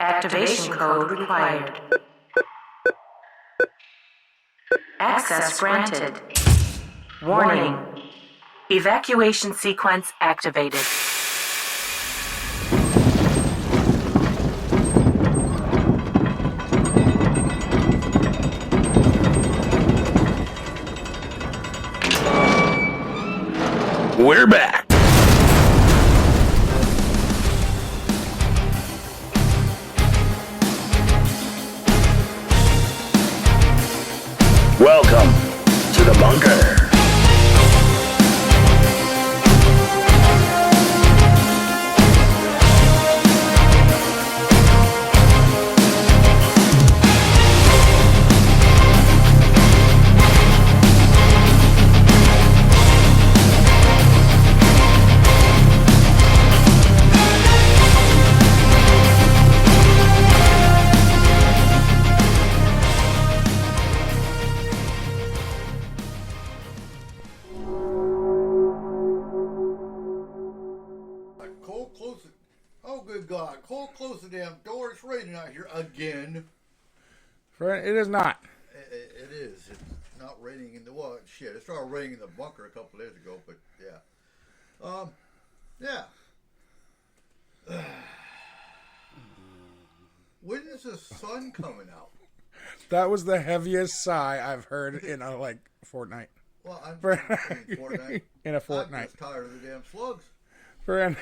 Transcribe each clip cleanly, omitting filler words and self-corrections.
Activation code required. Access granted. Warning. Evacuation sequence activated. We're back. Welcome to the bunker. Close the damn door. It's raining out here again. It is not. It is. It's not raining in the shit. It started raining in the bunker a couple days ago, but yeah. Yeah. When is the sun coming out? That was the heaviest sigh I've heard in a fortnight. Well, I'm fortnight. In a fortnight. I'm just tired of the damn slugs. Friend.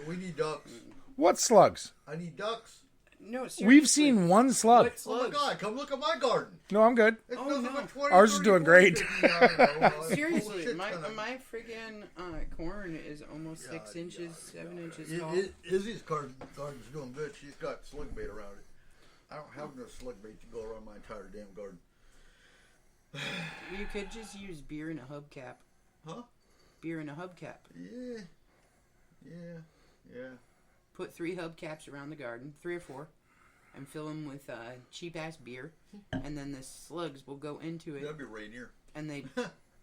We need ducks. What slugs? I need ducks. No, seriously. We've seen one slug. What slugs? Oh my god, come look at my garden. No, I'm good. It's Oh, nothing no. but 20, Ours is 30, doing 40, great. 50, I don't know. Seriously, my Bullshit friggin' corn is almost 6 inches, 7 inches tall. Izzy's garden's doing good. She's got slug bait around it. I don't have no slug bait to go around my entire damn garden. You could just use beer in a hubcap. Huh? Beer in a hubcap. Yeah. Put 3 hubcaps around the garden, 3 or 4, and fill them with cheap-ass beer, and then the slugs will go into it. That'd be Rainier. And they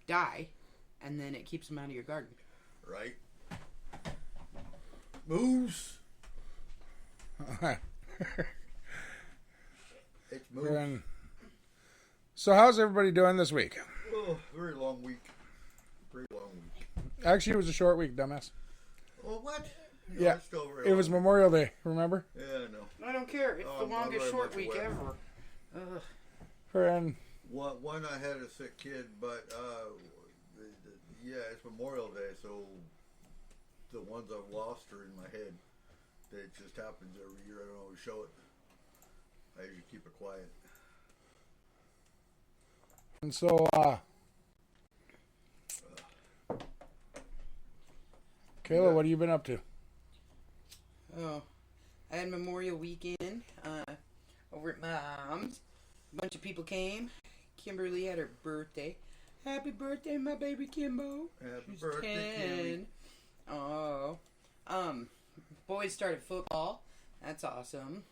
die, and then it keeps them out of your garden. Right. Moose. It's moose. So how's everybody doing this week? Oh, very long week. Very long week. Actually, it was a short week, dumbass. Oh, what? No, Yeah, it's still very it long. was Memorial Day, remember? Yeah, no. I don't care. It's the longest very short much week aware. ever. Ugh. Friend. One, I had a sick kid, but it's Memorial Day, so the ones I've lost are in my head. It just happens every year. I don't always show it. I usually keep it quiet. And so, Kayla, what have you been up to? Oh, I had Memorial Weekend over at my mom's. A bunch of people came. Kimberly had her birthday. Happy birthday, my baby Kimbo. Happy She's birthday, 10. Kimmy. Oh. Boys started football. That's awesome.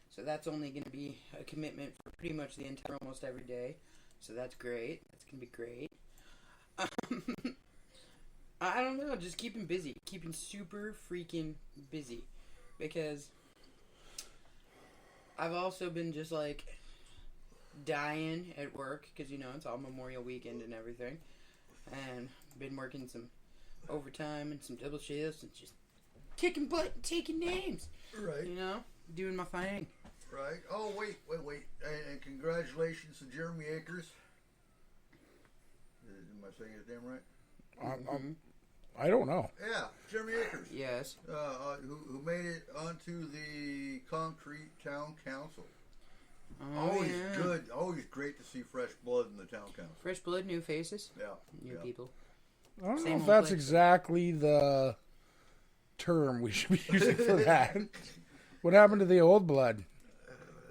So that's only going to be a commitment for pretty much the entire almost every day. So that's great. That's going to be great. I don't know, just keeping busy. Keeping super freaking busy. Because I've also been just dying at work. Because, it's all Memorial Weekend and everything. And been working some overtime and some double shifts and just kicking butt and taking names. Right. Doing my thing. Right. Oh, wait. And congratulations to Jeremy Akers. Am I saying his name right? I don't know. Yeah, Jeremy Akers. Yes. Who made it onto the Concrete Town Council. Oh, Always yeah. good. Always great to see fresh blood in the town council. Fresh blood, new faces. Yeah. New people. I don't Same know if old that's place. exactly the term we should be using for that. What happened to the old blood?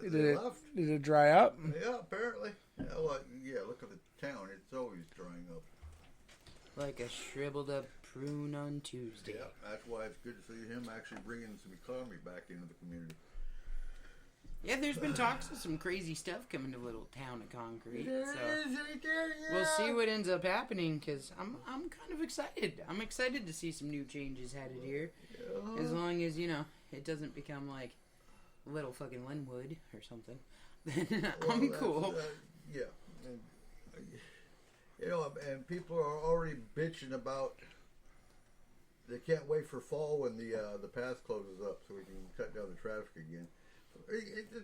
Did it dry up? Yeah, apparently. Yeah, look at the town. It's always drying up. Like a shriveled up prune on Tuesday. Yeah, that's why it's good to see him actually bringing some economy back into the community. Yeah, there's been talks of some crazy stuff coming to Little Town of Concrete. So we'll see what ends up happening, because I'm kind of excited. I'm excited to see some new changes headed here. As long as, it doesn't become like Little fucking Linwood or something. Then I'm cool. Yeah. And people are already bitching about they can't wait for fall when the pass closes up so we can cut down the traffic again.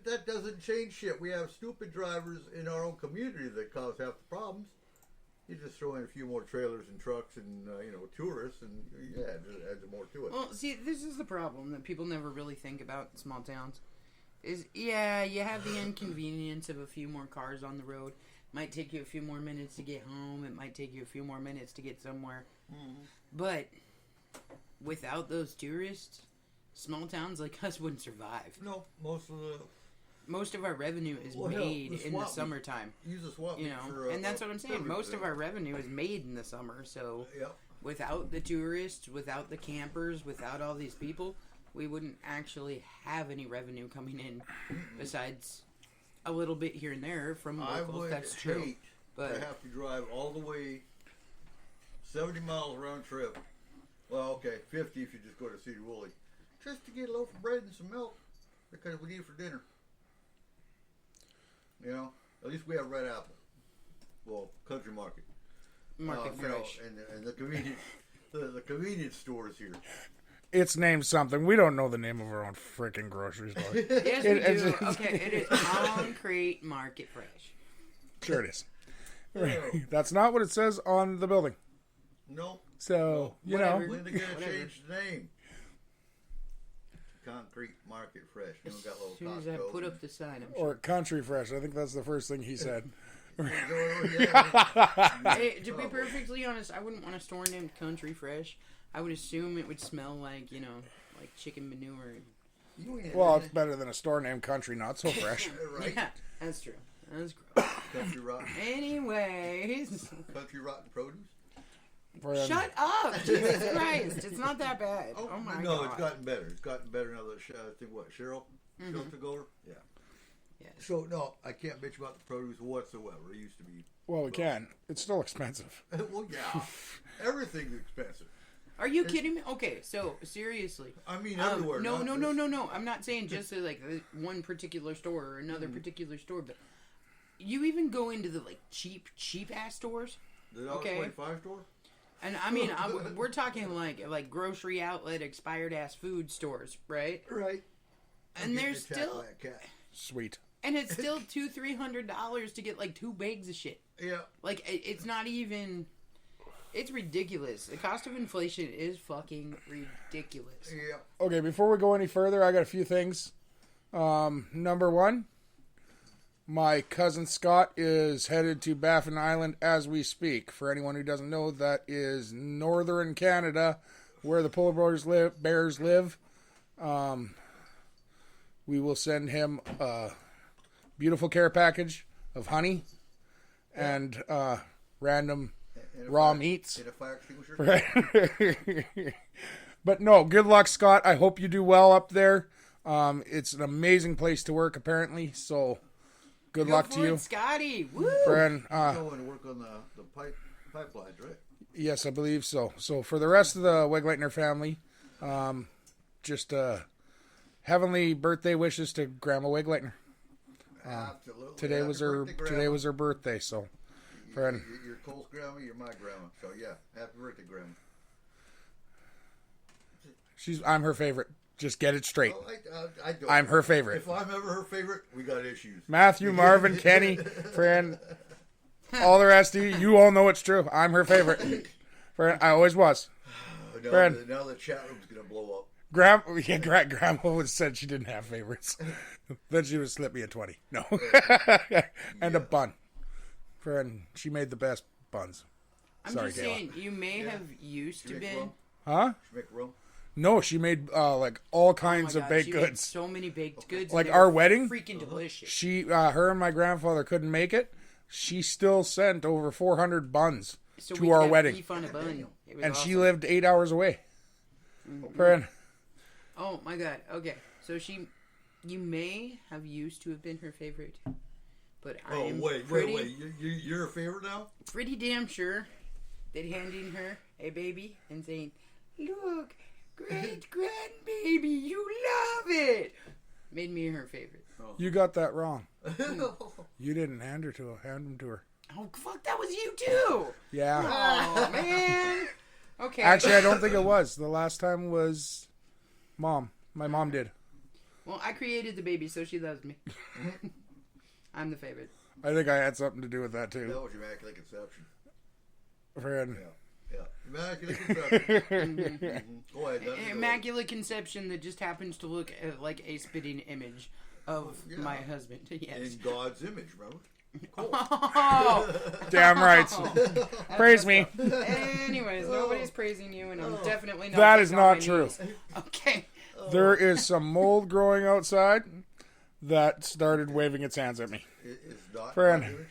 That doesn't change shit. We have stupid drivers in our own community that cause half the problems. You just throw in a few more trailers and trucks and tourists, and it adds more to it. Well, see, this is the problem that people never really think about in small towns. You have the inconvenience of a few more cars on the road. Might take you a few more minutes to get home. It might take you a few more minutes to get somewhere. Mm-hmm. But without those tourists, small towns like us wouldn't survive. No, most of our revenue is made in the summertime. Use a swap meet for, and that's what I'm saying. Most of our revenue is made in the summer. So without the tourists, without the campers, without all these people, we wouldn't actually have any revenue coming in besides a little bit here and there from locals. That's true. But I have to drive all the way 70 miles round trip. Well, okay, 50 if you just go to Cedar Woolley, just to get a loaf of bread and some milk because we need it for dinner. At least we have Red Apple. Well, Country Market. Market Fresh. And the convenience, the convenience stores here. It's named something. We don't know the name of our own freaking grocery store. Yes, we do. Okay, it is Concrete Market Fresh. Sure it is. That's not what it says on the building. No. So, when are they going to change the name? Concrete Market Fresh. As soon as I put up the sign, I'm or Country Fresh. I think that's the first thing he said. Hey, to be perfectly honest, I wouldn't want a store named Country Fresh. I would assume it would smell like, like chicken manure. Well, it's better than a store named Country Not So Fresh. Right? Yeah, that's true. That's gross. Country Rotten. Anyways. Country Rotten Produce? Shut up! Jesus Christ! It's not that bad. Oh my god. No, it's gotten better. It's gotten better now that Cheryl took over? Yeah. Yes. So, no, I can't bitch about the produce whatsoever. It used to be. Well, we can. It's still expensive. Well, yeah. Everything's expensive. Are you kidding me? Okay, so, seriously. I mean, everywhere. No. I'm not saying just like one particular store or another particular store, but you even go into the, cheap ass stores. The $1.25 store? And I mean, we're talking like grocery outlet, expired ass food stores, right? Right. And there's still sweet. And it's still $200-$300 to get 2 bags of shit. Yeah. It's not even. It's ridiculous. The cost of inflation is fucking ridiculous. Yeah. Okay, before we go any further, I got a few things. Number one, my cousin Scott is headed to Baffin Island as we speak. For anyone who doesn't know, that is northern Canada, where the polar bears live. We will send him a beautiful care package of honey and random raw meats. And a fire extinguisher. But no, good luck, Scott. I hope you do well up there. It's an amazing place to work, apparently. So, good luck to you, Scotty. Woo! Friend. Going to work on the pipelines, right? Yes, I believe so. So, for the rest of the Wegleitner family, just heavenly birthday wishes to Grandma Wegleitner. Absolutely. Today was her birthday. So, friend. You're Cole's grandma. You're my grandma. So yeah, happy birthday, grandma. I'm her favorite. Just get it straight. Oh, I don't. I'm her favorite. If I'm ever her favorite, we got issues. Matthew, Marvin, Kenny, friend, all the rest of you all know it's true. I'm her favorite. Friend, I always was. Now the chat room's gonna blow up. Grandma would have said she didn't have favorites. Then she would slip me a 20. No. And a bun. Friend, she made the best buns. I'm just saying, you may have used to been. Rum? Huh? She make rum? No, she made all kinds of baked goods. Made so many baked goods. Like our wedding, freaking delicious. She, her and my grandfather couldn't make it. She still sent over 400 buns to our wedding, beef on a bun. And awesome. She lived 8 hours away. Mm-hmm. Friend. Oh my god. Okay, so she You may have used to have been her favorite, but I Oh, am wait. You're a favorite now? pretty damn sure that handing her a baby and saying, "Look, great grandbaby, you love it," made me her favorite. You got that wrong. You didn't hand him to her. Oh, fuck, that was you too! Yeah. Oh, man! Okay. Actually, I don't think it was. The last time was Mom. My mom did. Well, I created the baby, so she loves me. I'm the favorite. I think I had something to do with that too. That was Immaculate Conception. Friend. Yeah. Immaculate Conception. Go ahead. Immaculate Conception that just happens to look like a spitting image of my husband. Yes. In God's image, remember? Cool. Oh, Damn right. Praise me. anyways, nobody's praising you, and I'm definitely not. That is getting on not my true. knees. Okay. There is some mold growing outside that started waving its hands at me. It's not Friend. God's image?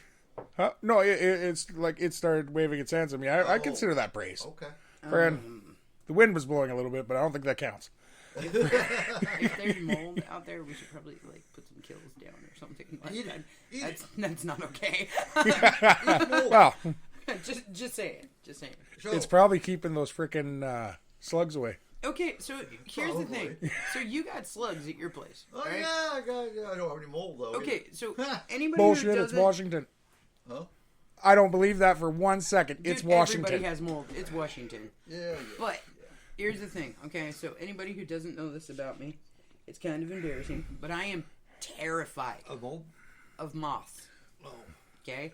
Huh? No, it's like it started waving its hands at me. I consider that praise. Okay. Friend, the wind was blowing a little bit, but I don't think that counts. If there's mold out there, we should probably put some kills down or something like that. That's not okay. Well, just say it. Just say it. So, it's probably keeping those freaking slugs away. Okay, so here's the thing. Probably. So you got slugs at your place, oh, right? yeah, I don't have any mold, though. Okay, so anybody Bullshit, who it's doesn't... Washington. Huh? I don't believe that for 1 second. Dude, It's Washington. Everybody has mold. It's Washington. Yeah. But here's the thing, okay? So anybody who doesn't know this about me, it's kind of embarrassing, but I am terrified A mold? of moths. Oh. Okay?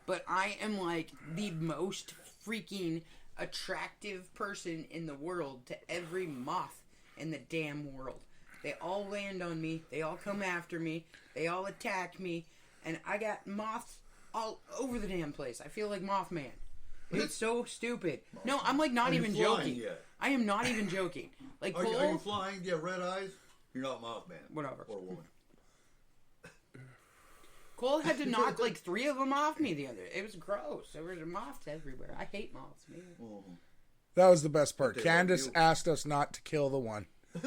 But I am like the most freaking attractive person in the world to every moth in the damn world. They all land on me. They all come after me. They all attack me. And I got moths all over the damn place. I feel like Mothman. It's so stupid. No, I'm like not Are you even flying joking. yet? I am not even joking. Like Are you Cole, flying? Do you have red eyes? You're not Mothman. Whatever. Or woman. Cole had to knock like 3 of them off me the other. It was gross. There were moths everywhere. I hate moths, man. Mm-hmm. That was the best part. They Candace love you. asked us not to kill the one,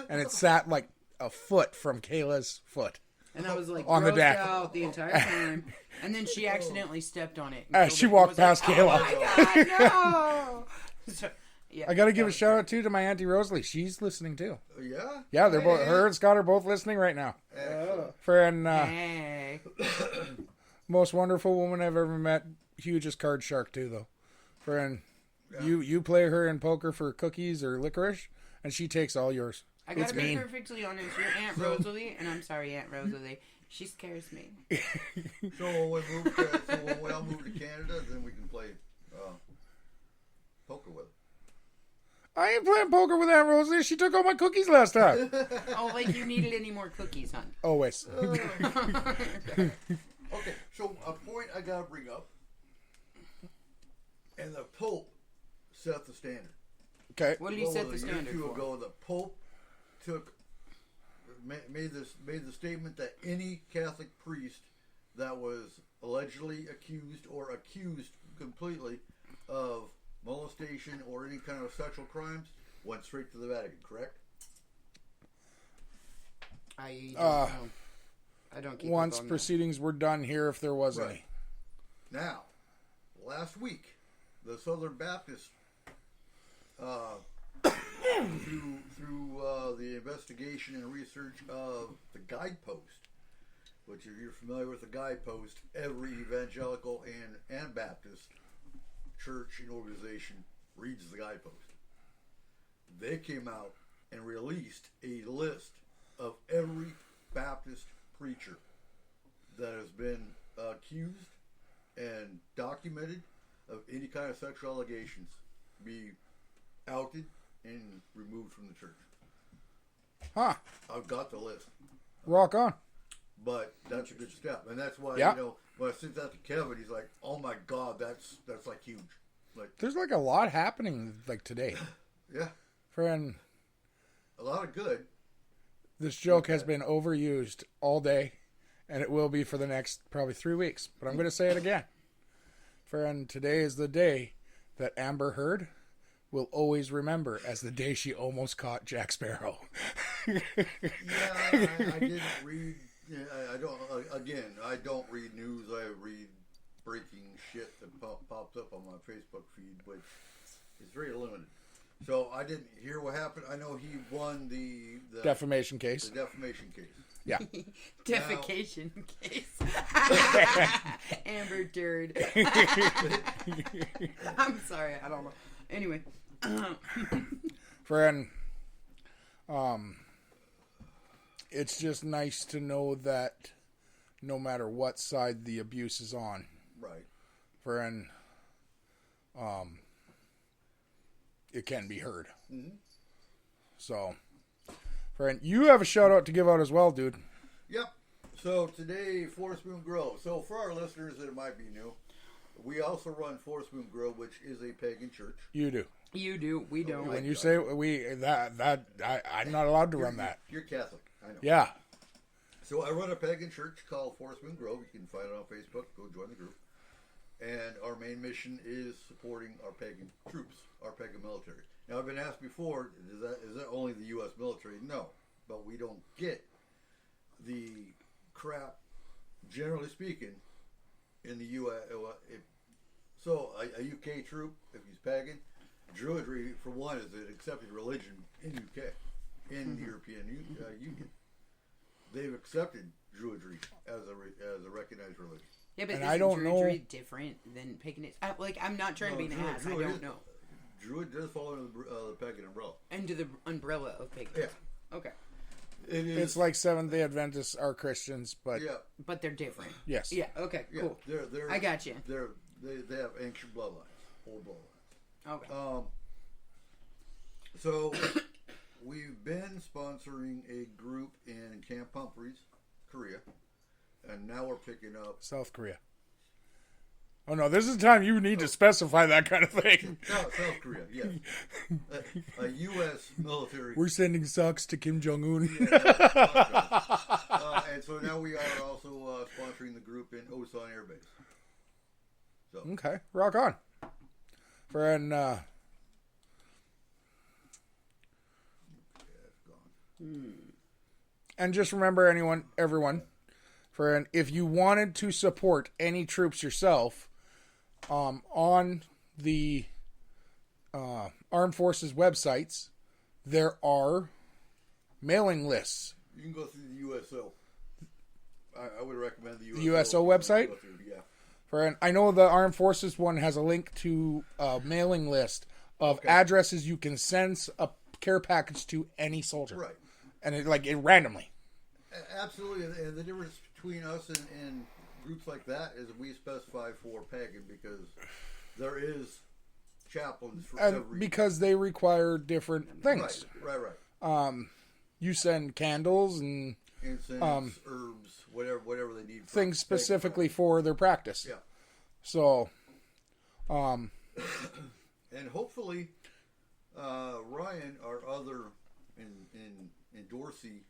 and it sat like a foot from Kayla's foot. And I was like On the grossed deck. out the entire time. And then she accidentally stepped on it. and As killed she it and walked was past like, Kayla. Oh my god, no! So, yeah, I got to give that a was shout out too to my auntie Rosalie. She's listening too. Yeah? Yeah, they're both. Her and Scott are both listening right now. Excellent. Friend, great. Hey. most wonderful woman I've ever met. Hugest card shark too, though. Friend, you play her in poker for cookies or licorice, and she takes all yours. I gotta It's be mean. perfectly honest. Your Aunt Rosalie, and I'm sorry, Aunt Rosalie, she scares me. So when we all move to Canada, then we can play poker with her. I ain't playing poker with Aunt Rosalie. She took all my cookies last time. Oh, like you needed any more cookies, hon. Always. Okay, so a point I gotta bring up, and the Pope set the standard. Okay. What did he What set was the it, a year or standard two for? ago, the Pope made the statement that any Catholic priest that was allegedly accused or accused completely of molestation or any kind of sexual crimes went straight to the Vatican. Correct? I don't know. I don't keep Once up on that. proceedings were done here, if there was Right. any. Now, last week, the Southern Baptist, through the investigation and research of the Guidepost, which if you're familiar with the Guidepost, every evangelical and Baptist church and organization reads the Guidepost. They came out and released a list of every Baptist preacher that has been accused and documented of any kind of sexual allegations be outed and removed from the church. Huh. I've got the list, Rock on. but that's a good step, and that's why Yeah. when I sent that to Kevin, he's like, "Oh my God, that's like huge." Like, There's like a lot happening like today. yeah, Friend, a lot of good. this joke has been overused all day, and it will be for the next probably 3 weeks. But I'm going to say it again. Friend, today is the day that Amber Heard will always remember as the day she almost caught Jack Sparrow. I didn't read. Yeah, I don't. Again, I don't read news. I read breaking shit that pops up on my Facebook feed, but it's very limited. So I didn't hear what happened. I know he won the Defamation case. The defamation case. Yeah. Defecation case. Amber turd. I'm sorry, I don't know. Anyway. Friend, it's just nice to know that no matter what side the abuse is on, Right. friend, it can be heard. Mm-hmm. So, friend, you have a shout out to give out as well, dude. Yep. So today, Forest Moon Grove. So for our listeners that might be new, we also run Forest Moon Grove, which is a pagan church. You do. You do. We don't. When you say I'm not allowed to run that. You're Catholic. I know. Yeah. So I run a pagan church called Forest Moon Grove. You can find it on Facebook. Go join the group. And our main mission is supporting our pagan troops, our pagan military. Now, I've been asked before, is that only the U.S. military? No. But we don't get the crap, generally speaking, in the U.S. So a UK troop, if he's pagan, Druidry, for one, is an accepted religion in UK, in the European Union. They've accepted Druidry as a recognized religion. Yeah, but And is I don't know- Druidry different than paganism? I'm not trying to be an ass. I don't know. Druid does fall under the pagan umbrella. Under the umbrella of paganism. Yeah. Okay. It is. It's like Seventh-day Adventists are Christians, but Yeah. But they're different. yes. Yeah, okay, Yeah. cool. They're, I got you. They have ancient bloodlines, old bloodlines. Okay. So we've been sponsoring a group in Camp Humphreys, Korea, and now we're picking up. South Korea. Oh no, this is the time you need to specify that kind of thing. No, South Korea, yes. A U.S. military. We're sending socks to Kim Jong Un. And so now we are also sponsoring the group in Osan Air Base. So Okay, rock on. Friend, yeah, it's gone. and just remember, everyone, friend, if you wanted to support any troops yourself, on the Armed Forces websites, there are mailing lists. You can go through the USO. I would recommend the USO. The USO website? Go through, yeah. Friend, I know the Armed Forces one has a link to a mailing list of addresses you can send a care package to any soldier. Right. And it randomly. Absolutely, and the difference between us and groups like that is we specify for pagan because there is chaplains for And every. because they require different things. Right. You send candles and Incense, herbs, whatever they need. For things specifically for their practice. Yeah. So, And hopefully, Ryan, our other in Dorsey,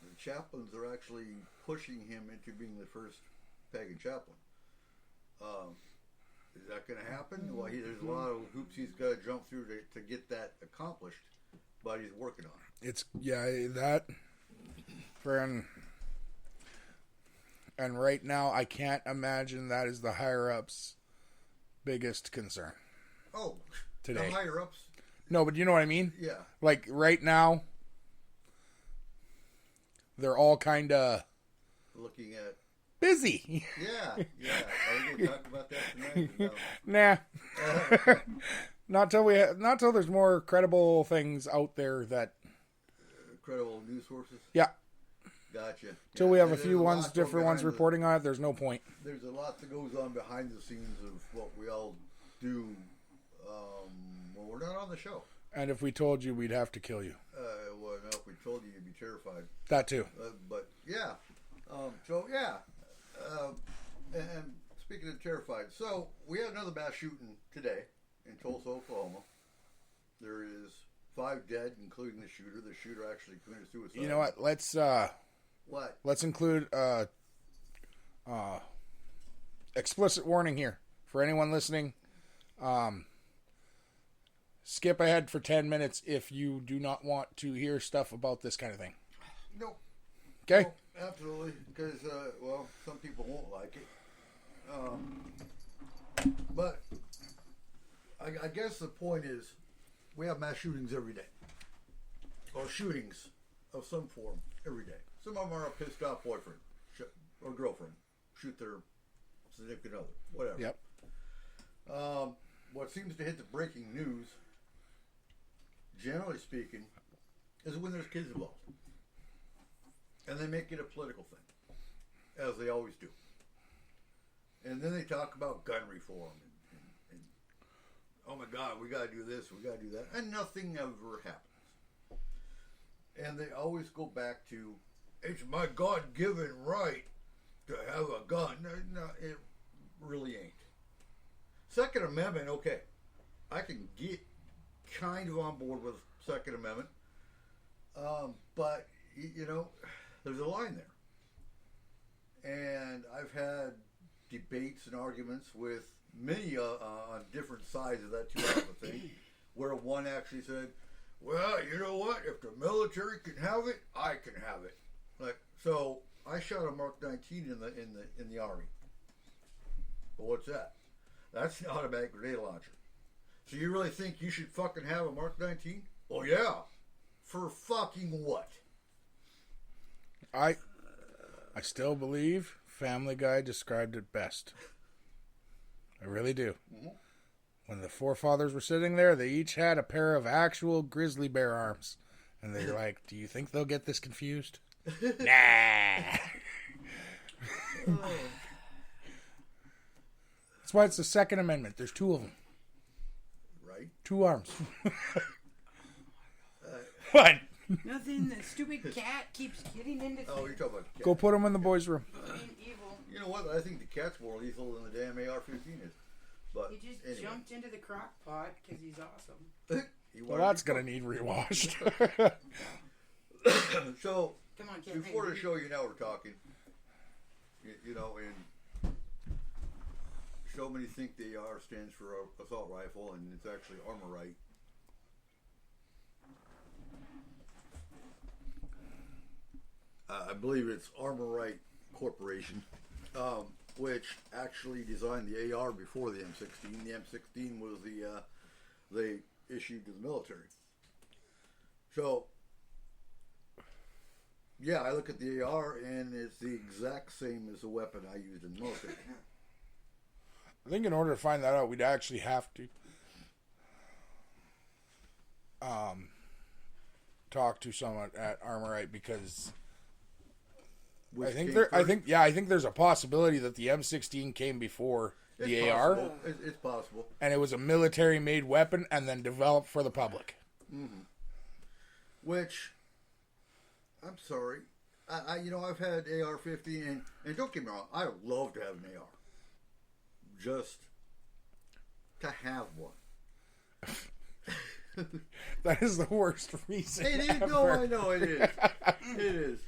the chaplains are actually pushing him into being the first pagan chaplain. Is that going to happen? Well, there's a lot of hoops he's got to jump through to get that accomplished, but he's working on it. it's, that, friend. And right now, I can't imagine that is the higher-ups' biggest concern. Oh, Today. the higher ups, No, but you know what I mean? yeah. Like, right now, they're all kind of Looking at, busy. yeah. Are we going to talk about that tonight? No. Nah. Not till there's more credible things out there that, Credible news sources. yeah. Gotcha. Till Yeah, we have a there's few lot going different ones behind reporting on it, there's no point. There's a lot that goes on behind the scenes of what we all do when we're not on the show. And if we told you, we'd have to kill you. Well, no, if we told you, you'd be terrified. That too. But yeah, and speaking of terrified, so we had another mass shooting today in Tulsa, Oklahoma. There is 5 dead, including the shooter. The shooter actually committed suicide. You know what? Let's include explicit warning here for anyone listening. skip ahead for 10 minutes if you do not want to hear stuff about this kind of thing. No. Okay? No, absolutely. Because, well, some people won't like it. But I guess the point is we have mass shootings every day. Or shootings of some form every day. Some of them are a pissed off boyfriend or girlfriend. Shoot their significant other. Whatever. Yep. What seems to hit the breaking news, generally speaking, is when there's kids involved. And they make it a political thing. As they always do. And then they talk about gun reform. And oh my God, we got to do this, we got to do that. And nothing ever happens. And they always go back to, it's my God-given right to have a gun. No, it really ain't. Second Amendment, okay. I can get kind of on board with Second Amendment. But, you know, there's a line there. And I've had debates and arguments with many on different sides of that two-hour thing, where one actually said, well, you know what? If the military can have it, I can have it. Like, so I shot a Mark 19 in the Army. Well, what's that? That's an automatic grenade launcher. So you really think you should fucking have a Mark 19? Well, yeah. For fucking what? I still believe Family Guy described it best. I really do. Mm-hmm. When the forefathers were sitting there, they each had a pair of actual grizzly bear arms. And they're like, do you think they'll get this confused? Nah. That's why it's the Second Amendment. There's two of them. Right. 2 arms. What? Nothing. The stupid cat keeps getting into things. Oh, you're talking about the cat. Go put them in the boys' room. Being evil. You know what? I think the cat's more lethal than the damn AR-15 is. But He just anyway. jumped into the crock pot because he's awesome. Well, that's going to need rewashed. So, Come on, kid. before the show, you know we're talking. You know, and so many think the AR stands for assault rifle, and it's actually Armorite. I believe it's Armorite Corporation, which actually designed the AR before the M16. The M16 was they issued to the military. So, yeah, I look at the AR and it's the exact same as the weapon I used in the military. I think in order to find that out, we'd actually have to talk to someone at Armorite because Which I think came I first? think there's a possibility that the M16 came before the It's AR, possible. It's possible. and it was a military-made weapon and then developed for the public. Mm-hmm. Which, I'm sorry, I've had AR-15, and don't get me wrong, I would love to have an AR, just to have one. That is the worst reason. It is. ever. No, I know it is. It is.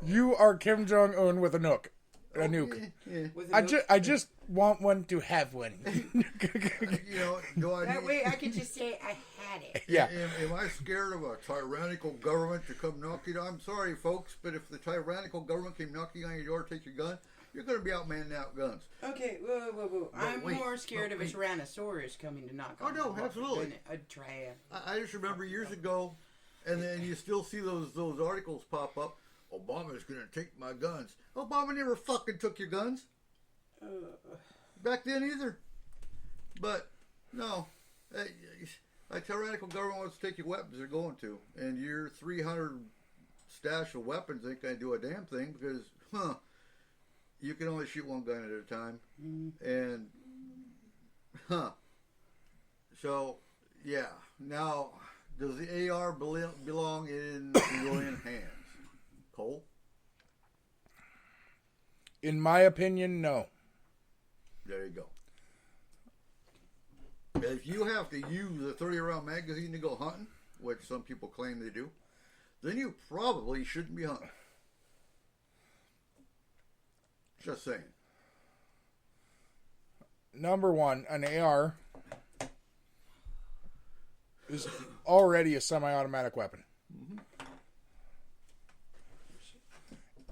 You are Kim Jong Un with a nuke. Yeah. With a I just want one to have one. You know, do I That need, way I can just say I had it. Yeah. Am I scared of a tyrannical government to come knocking? I'm sorry, folks, but if the tyrannical government came knocking on your door to take your gun, you're going to be outmanning out guns. Okay, whoa. I'm wait, more scared but of a wait. Tyrannosaurus coming to knock on Oh, no, my door absolutely. than a triad. I just remember years ago, and then you still see those articles pop up. Obama's going to take my guns. Obama never fucking took your guns. Back then either. But, no. A tyrannical government wants to take your weapons, they're going to. And your 300 stash of weapons ain't going to do a damn thing because, you can only shoot one gun at a time. And, So, yeah. Now, does the AR belong in civilian hands? Cole? In my opinion, no. There you go. If you have to use a 30-round magazine to go hunting, which some people claim they do, then you probably shouldn't be hunting. Just saying. Number one, an AR is already a semi-automatic weapon.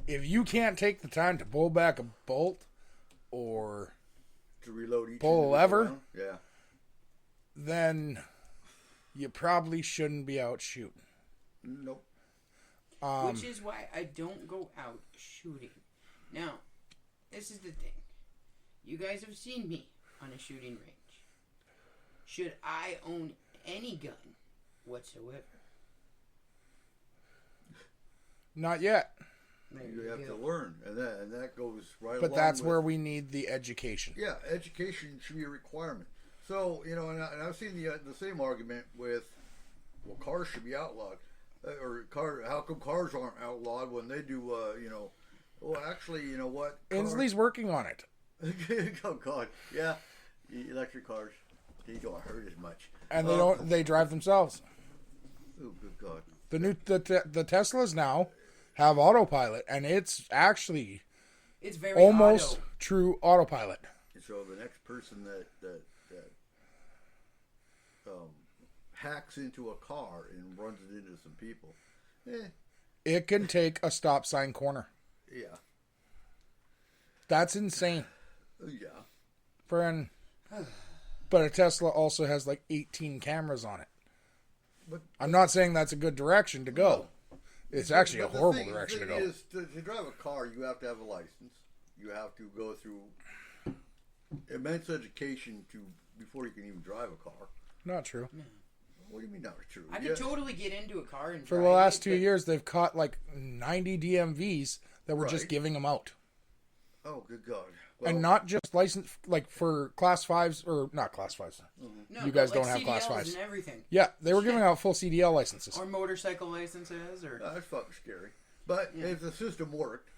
If you can't take the time to pull back a bolt or To reload each pull a individual lever? round? Yeah. then you probably shouldn't be out shooting. Nope. Which is why I don't go out shooting. Now, this is the thing. You guys have seen me on a shooting range. Should I own any gun whatsoever? Not yet. There You have go. to learn, and that goes right. But along that's with, where we need the education. Yeah, education should be a requirement. So and I've seen the same argument with, well, cars should be outlawed, how come cars aren't outlawed when they do well, actually, you know what? Inslee's working on it. Oh God, yeah, electric cars, they don't hurt as much, And they drive themselves. Oh, good God. The Teslas now have autopilot, and it's actually It's very almost auto. true autopilot. So the next person that hacks into a car and runs it into some people, It can take a stop sign corner. yeah, That's insane. yeah. Friend. But a Tesla also has like 18 cameras on it. But I'm not saying that's a good direction to go. It's actually a But the horrible thing direction to go. Is, to drive a car, you have to have a license. You have to go through immense education before you can even drive a car. Not true. What do you mean not true? I could totally get into a car and For drive the last it, 2 but years, they've caught like 90 DMVs that were just Right. giving them out. Oh, good God. Well, And not just license, like for class 5s, or not class 5s. no, You guys but, like, don't have class CDLs 5s. and everything, Yeah, they were giving out full CDL licenses. or motorcycle licenses, or that's fucking scary. But if the system worked,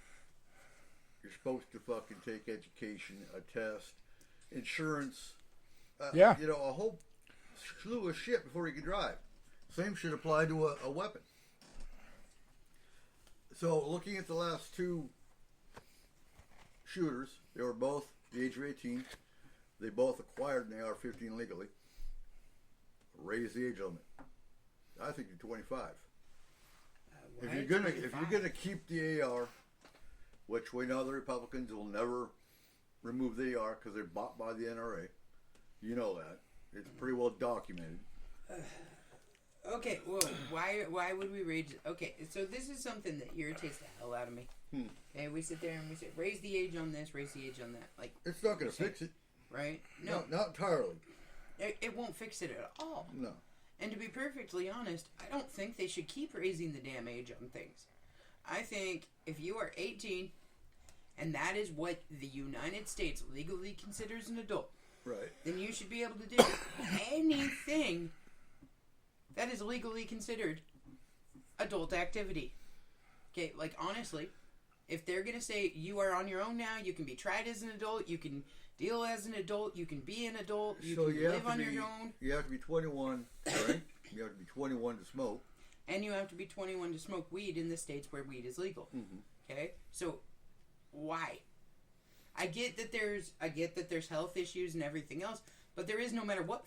you're supposed to fucking take education, a test, insurance, Yeah. a whole slew of shit before you can drive. Same should apply to a weapon. So looking at the last two shooters, they were both the age of 18. They both acquired an AR-15 legally. Raise the age limit. I think to 25. If why you're gonna 25? keep the AR, which we know the Republicans will never remove the AR because they're bought by the NRA. You know that. It's pretty well documented. Okay, well, why would we raise? Okay, so this is something that irritates the hell out of me. And we sit there and we say, raise the age on this, raise the age on that. Like, It's not going to fix it. right? No, Not entirely. it won't fix it at all. No. And to be perfectly honest, I don't think they should keep raising the damn age on things. I think if you are 18, and that is what the United States legally considers an adult, Right. then you should be able to do anything that is legally considered adult activity. Okay, like honestly, if they're going to say you are on your own now, you can be tried as an adult, you can deal as an adult, you can be an adult, you can live on your own, You have to be 21 to drink. You have to be 21 to smoke. and you have to be 21 to smoke weed in the states where weed is legal. Okay? So why? I get that there's health issues and everything else, but there is no matter what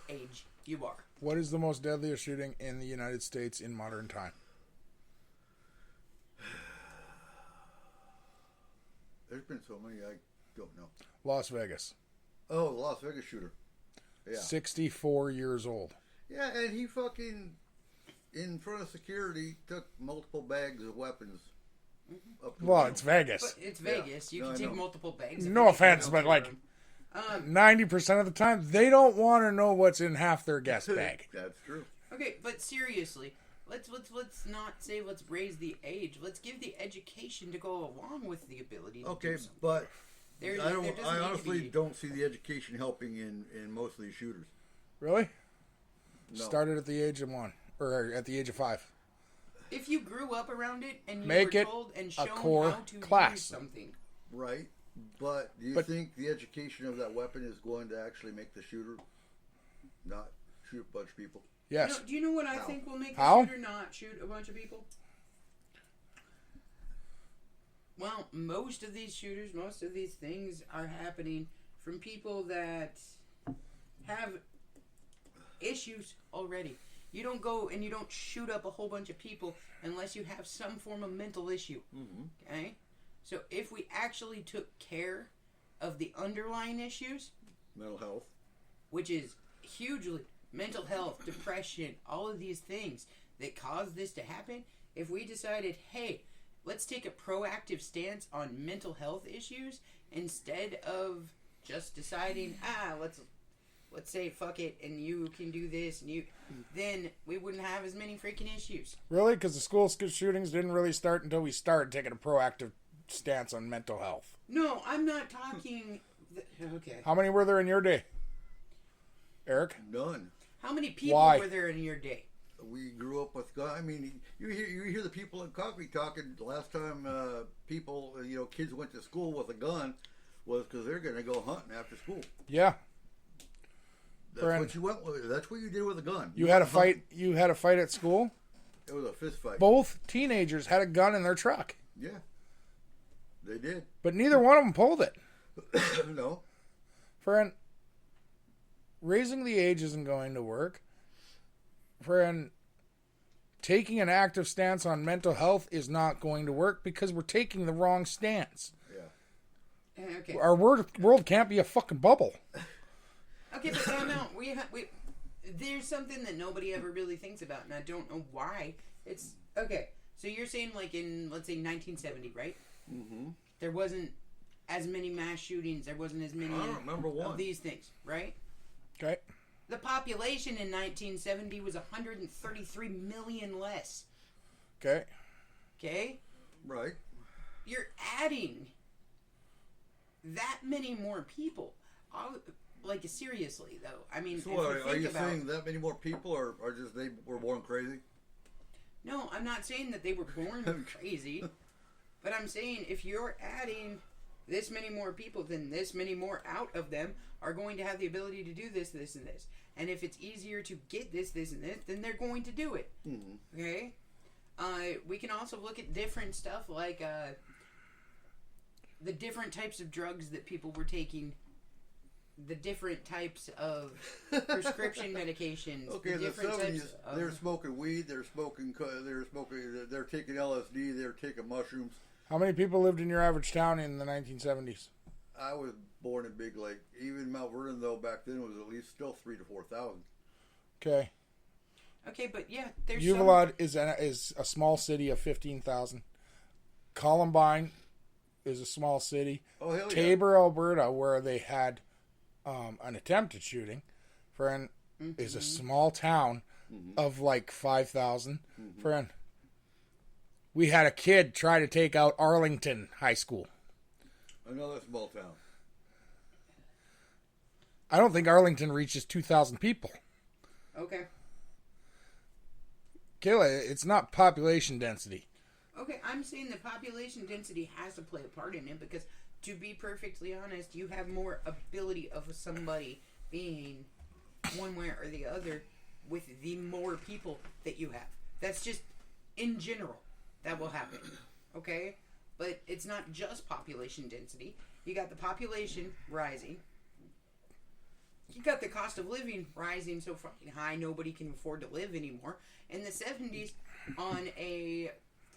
age you are. What is the most deadliest shooting in the United States in modern time? There's been so many I don't know. Las Vegas. Oh, the Las Vegas shooter. Yeah. 64 years old. Yeah, and he fucking, in front of security, took multiple bags of weapons. Up to Well, the it's Vegas. But it's Yeah. Vegas. You No, can I take know. multiple bags. No offense, but like 90% of the time, they don't want to know what's in half their guest bag. That's true. Okay, but seriously, let's not say let's raise the age. Let's give the education to go along with the ability to Okay, do something. but There I doesn't need to honestly be- don't see the education helping in most of these shooters. Really? No. Started at the age of 1, or at the age of 5. If you grew up around it and you Make were it told and a shown core how to class. use something, Right, but do you But- think the education of that weapon is going to actually make the shooter not shoot a bunch of people? Yes. do you know what I How? think will make How? the shooter not shoot a bunch of people? Well, most of these shooters, most of these things are happening from people that have issues already. You don't go and you don't shoot up a whole bunch of people unless you have some form of mental issue. Okay? So if we actually took care of the underlying issues, Mental health. which is hugely mental health, depression, all of these things that cause this to happen, if we decided, hey, let's take a proactive stance on mental health issues instead of just deciding, let's say fuck it and you can do this and you, then we wouldn't have as many freaking issues. Really? Because the school shootings didn't really start until we started taking a proactive stance on mental health. No, I'm not talking. Okay. How many were there in your day, Eric? None. How many people Why? were there in your day? We grew up with guns. I mean, you hear the people in Coffee talking. The last time people, kids went to school with a gun was because they're going to go hunting after school. Yeah. That's what you went with. That's what you did with a gun. You had a fight. You had a fight at school. It was a fist fight. Both teenagers had a gun in their truck, Yeah, they did. but neither one of them pulled it. No. Friend, raising the age isn't going to work. Friend, taking an active stance on mental health is not going to work because we're taking the wrong stance. Yeah. Okay. Our world can't be a fucking bubble. Okay, but no, we there's something that nobody ever really thinks about, and I don't know why. It's okay. So you're saying like in let's say 1970, right? Mm-hmm. There wasn't as many mass shootings. There wasn't as many I don't remember one. of these things, right? Okay. The population in 1970 was 133 million less. Okay. Okay, Right. you're adding that many more people. Like seriously though, I mean, So if what, you are think you about, saying that many more people are just they were born crazy? no, I'm not saying that they were born crazy, but I'm saying if you're adding this many more people, then this many more out of them are going to have the ability to do this, this, and this. And if it's easier to get this, this, and this, then they're going to do it. Mm-hmm. Okay? We can also look at different stuff like the different types of drugs that people were taking, the different types of prescription medications. Okay, the the different types '70s, of, they're smoking weed, they're taking LSD, they're taking mushrooms. How many people lived in your average town in the 1970s? I was born in Big Lake. Even Mount Vernon, though, back then was at least still 3,000 to 4,000. Okay. Okay, but yeah, there's Uvalde is a small city of 15,000. Columbine is a small city. Oh hell yeah! Tabor, Alberta, where they had an attempted shooting, friend, is a small town of like 5,000. Friend, we had a kid try to take out Arlington High School. Another small town. I don't think Arlington reaches 2,000 people. Okay. Kayla, it's not population density. Okay, I'm saying the population density has to play a part in it because, to be perfectly honest, you have more ability of somebody being one way or the other with the more people that you have. That's just in general that will happen. Okay? But it's not just population density. You got the population rising. You got the cost of living rising so fucking high nobody can afford to live anymore. In the 70s, on a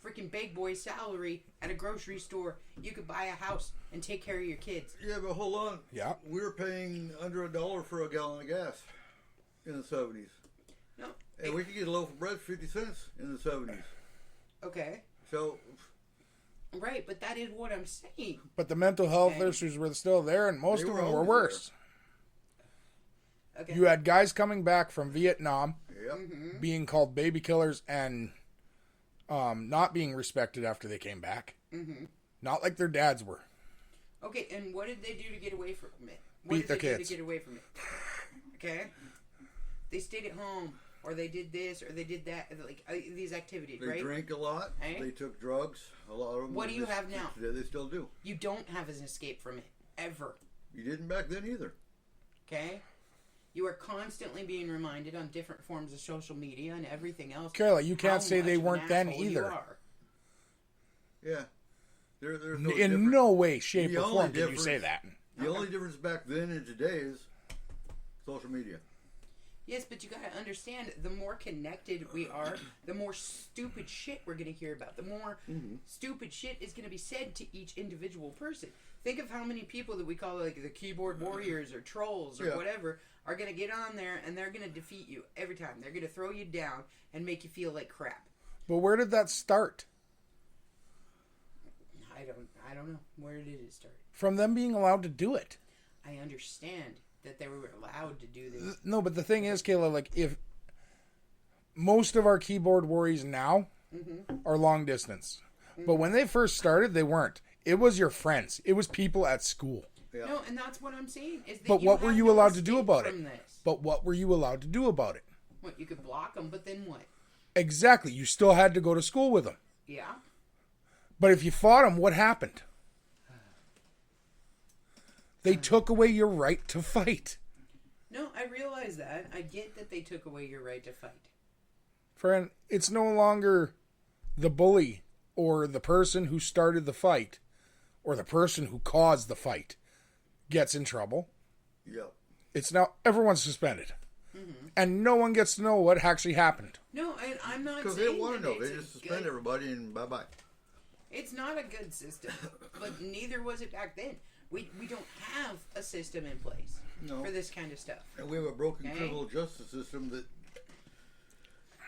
freaking big boy salary at a grocery store, you could buy a house and take care of your kids. Yeah, but hold on. Yeah. We were paying under $1 for a gallon of gas in the 70s. No. And we could get a loaf of bread 50 cents in the 70s. Okay. So, Right, but that is what I'm saying. But the mental health Okay. issues were still there, and most They of were them were always worse. Okay. You had guys coming back from Vietnam yep. being called baby killers and not being respected after they came back. Not like their dads were. Okay, and what did they do to get away from it? What Beat did their they do kids. to get away from it? Okay? They stayed at home, or they did this, or they did that, like these activities, They right? drank a lot. Hey? They took drugs. A lot of them. What do you have now? They still do. You don't have an escape from it, ever. You didn't back then either. Okay? You are constantly being reminded on different forms of social media and everything else. Carla, you can't how say they much of an weren't then asshole you either. are. Yeah. There's no In difference. no way, shape, The or only form can you difference- say that. The only difference back then and today is social media. Yes, but you gotta understand, the more connected we are, the more stupid shit we're gonna hear about. The more stupid shit is gonna be said to each individual person. Think of how many people that we call like the keyboard warriors or trolls or whatever are gonna get on there and they're gonna defeat you every time. They're gonna throw you down and make you feel like crap. But where did that start? I don't know. Where did it start? From them being allowed to do it. I understand that they were allowed to do this. No, but the thing is, Kayla, like, if most of our keyboard warriors now are long distance. But when they first started, they weren't. It was your friends. It was people at school. Yeah. No, and that's what I'm saying. Is that But you what were have you no allowed to do escape about from it? this. But what were you allowed to do about it? What, you could block them, but then what? Exactly. You still had to go to school with them. Yeah. But if you fought them, what happened? They took away your right to fight. No, I realize that. I get that they took away your right to fight. Friend, it's no longer the bully or the person who started the fight or the person who caused the fight gets in trouble. Yep. It's now everyone's suspended. And no one gets to know what actually happened. No, I'm not Because saying they want to that know. it's They a just suspend good- everybody and bye-bye. It's not a good system, but neither was it back then. We don't have a system in place for this kind of stuff. And we have a broken Okay. criminal justice system that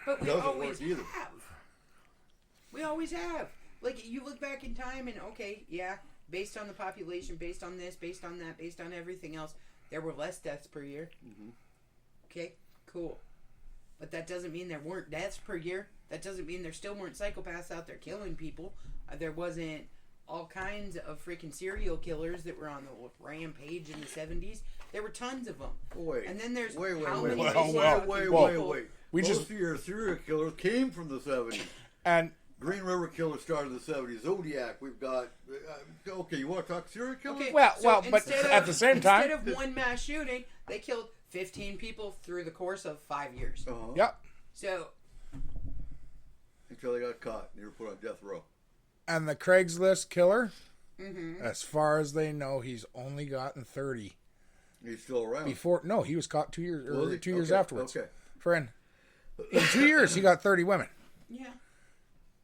But we doesn't always work either. have. We always have. Like, you look back in time and, okay, yeah, based on the population, based on this, based on that, based on everything else, there were less deaths per year. Okay, cool. But that doesn't mean there weren't deaths per year. That doesn't mean there still weren't psychopaths out there killing people. There wasn't all kinds of freaking serial killers that were on the rampage in the 70s. There were tons of them. Wait. And then there's wait, how wait, many wait, people wait, fucking wait, people- wait. We Most just- of your serial killers came from the 70s. And Green River Killer started in the 70s. Zodiac, we've got... okay, you want to talk serial killers? Okay, Well, so but instead at the same time- instead of one mass shooting, they killed 15 people through the course of 5 years. Uh-huh. yep. So, Until they got caught and they were put on death row. And the Craigslist killer, as far as they know, he's only gotten 30. He's still around. Before, no, he was caught 2 years Was or he? 2 years Okay, afterwards. okay. Friend, in 2 years he got 30 women. yeah.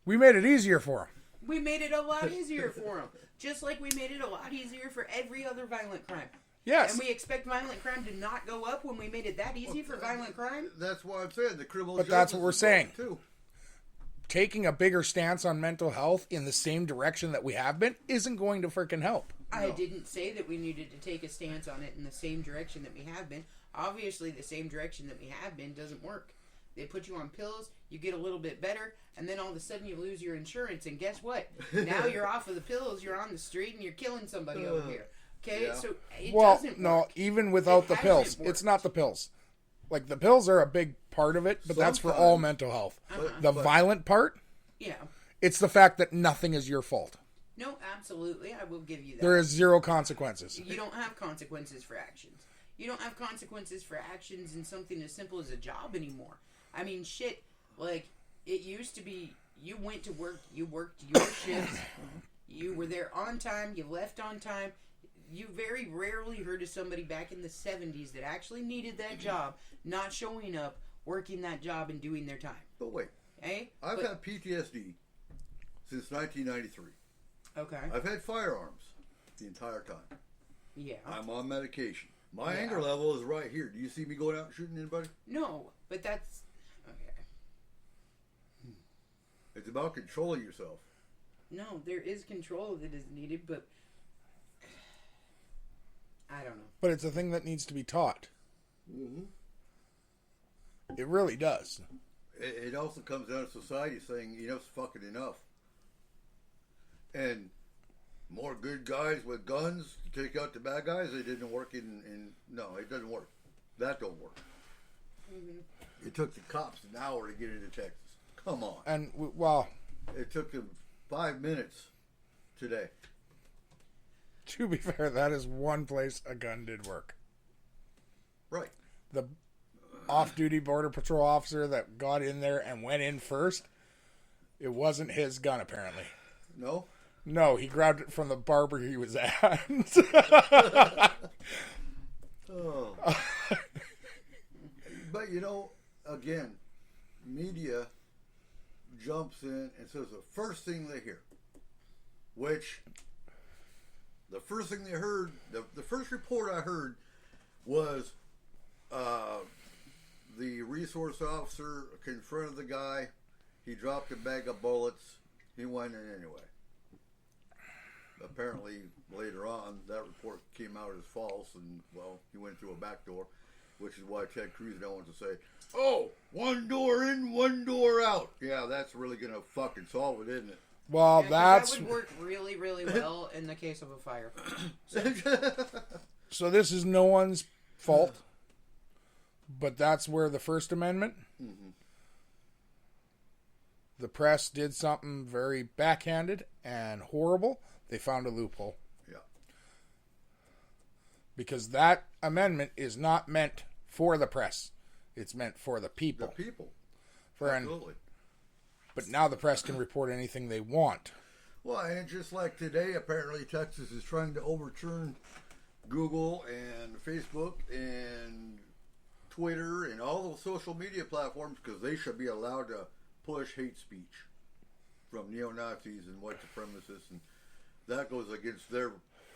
We made it easier for him. We made it a lot easier for them. Just like we made it a lot easier for every other violent crime. Yes. And we expect violent crime to not go up when we made it that easy for violent crime? That's why I'm saying the criminal But that's justice what we're is saying. broken, too. Taking a bigger stance on mental health in the same direction that we have been isn't going to freaking help. I didn't say that we needed to take a stance on it in the same direction that we have been. Obviously, the same direction that we have been doesn't work. They put you on pills, you get a little bit better, and then all of a sudden you lose your insurance, and guess what? Now you're off of the pills, you're on the street, and you're killing somebody over here. Okay? Yeah. So it Well, doesn't no, work. even without It the hasn't pills. worked. It's not the pills. Like, the pills are a big part of it, but that's for all Sometimes. mental health. Uh-huh. The violent part, Yeah. it's the fact that nothing is your fault. No, absolutely. I will give you that. There is zero consequences. You don't have consequences for actions. You don't have consequences for actions in something as simple as a job anymore. I mean, shit, like, it used to be you went to work, you worked your shifts, you were there on time, you left on time. You very rarely heard of somebody back in the 70s that actually needed that job, not showing up, working that job, and doing their time. But wait, Eh? I've But- had PTSD since 1993. Okay. I've had firearms the entire time. Yeah. I'm on medication. My Yeah. anger level is right here. Do you see me going out and shooting anybody? No, but that's... Okay. It's about controlling yourself. No, there is control that is needed, but... I don't know. But it's a thing that needs to be taught. It really does. It also comes down to society saying enough's fucking enough. And more good guys with guns to take out the bad guys. It didn't work in no, it doesn't work. That don't work. It took the cops an hour to get into Texas. Come on. And, well, It took them 5 minutes today. to be fair, that is one place a gun did work. Right. The off-duty Border Patrol officer that got in there and went in first, it wasn't his gun, apparently. No? No, he grabbed it from the barber he was at. Oh. But But again, media jumps in and says the first thing they hear, which the first thing they heard, the first report I heard was the resource officer confronted the guy. He dropped a bag of bullets. He went in anyway. Apparently, later on, that report came out as false, and, well, he went through a back door, which is why Ted Cruz now wants to say, oh, one door in, one door out. Yeah, that's really going to fucking solve it, isn't it? Well, Yeah, that's... that would work really, really well in the case of a fire. So this is no one's fault, but that's where the First Amendment, the press did something very backhanded and horrible. They found a loophole. Yeah. Because that amendment is not meant for the press. It's meant for the people. The people. Absolutely. Absolutely. But now the press can report anything they want. Well, and just like today, apparently Texas is trying to overturn Google and Facebook and Twitter and all those social media platforms because they should be allowed to push hate speech from neo-Nazis and white supremacists, and that goes against their...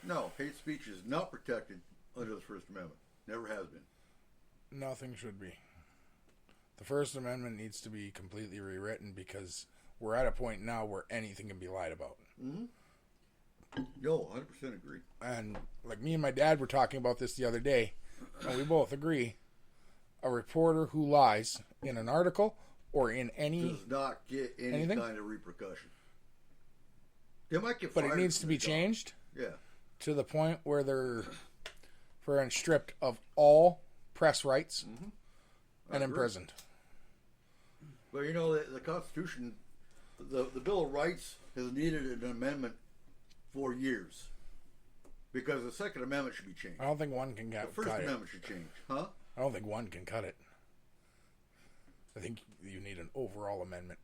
No, hate speech is not protected under the First Amendment. Never has been. Nothing should be. The First Amendment needs to be completely rewritten because we're at a point now where anything can be lied about. Yo, 100% agree. And like me and my dad were talking about this the other day, and we both agree, a reporter who lies in an article or in any... Does not get any anything? kind of repercussion. They might get But fired it needs from to be their job. changed Yeah. to the point where they're stripped of all press rights and agree. imprisoned. But the Constitution, the Bill of Rights has needed an amendment for years. Because the Second Amendment should be changed. I don't think one can The cut First it. Amendment should change. Huh? I don't think one can cut it. I think you need an overall amendment.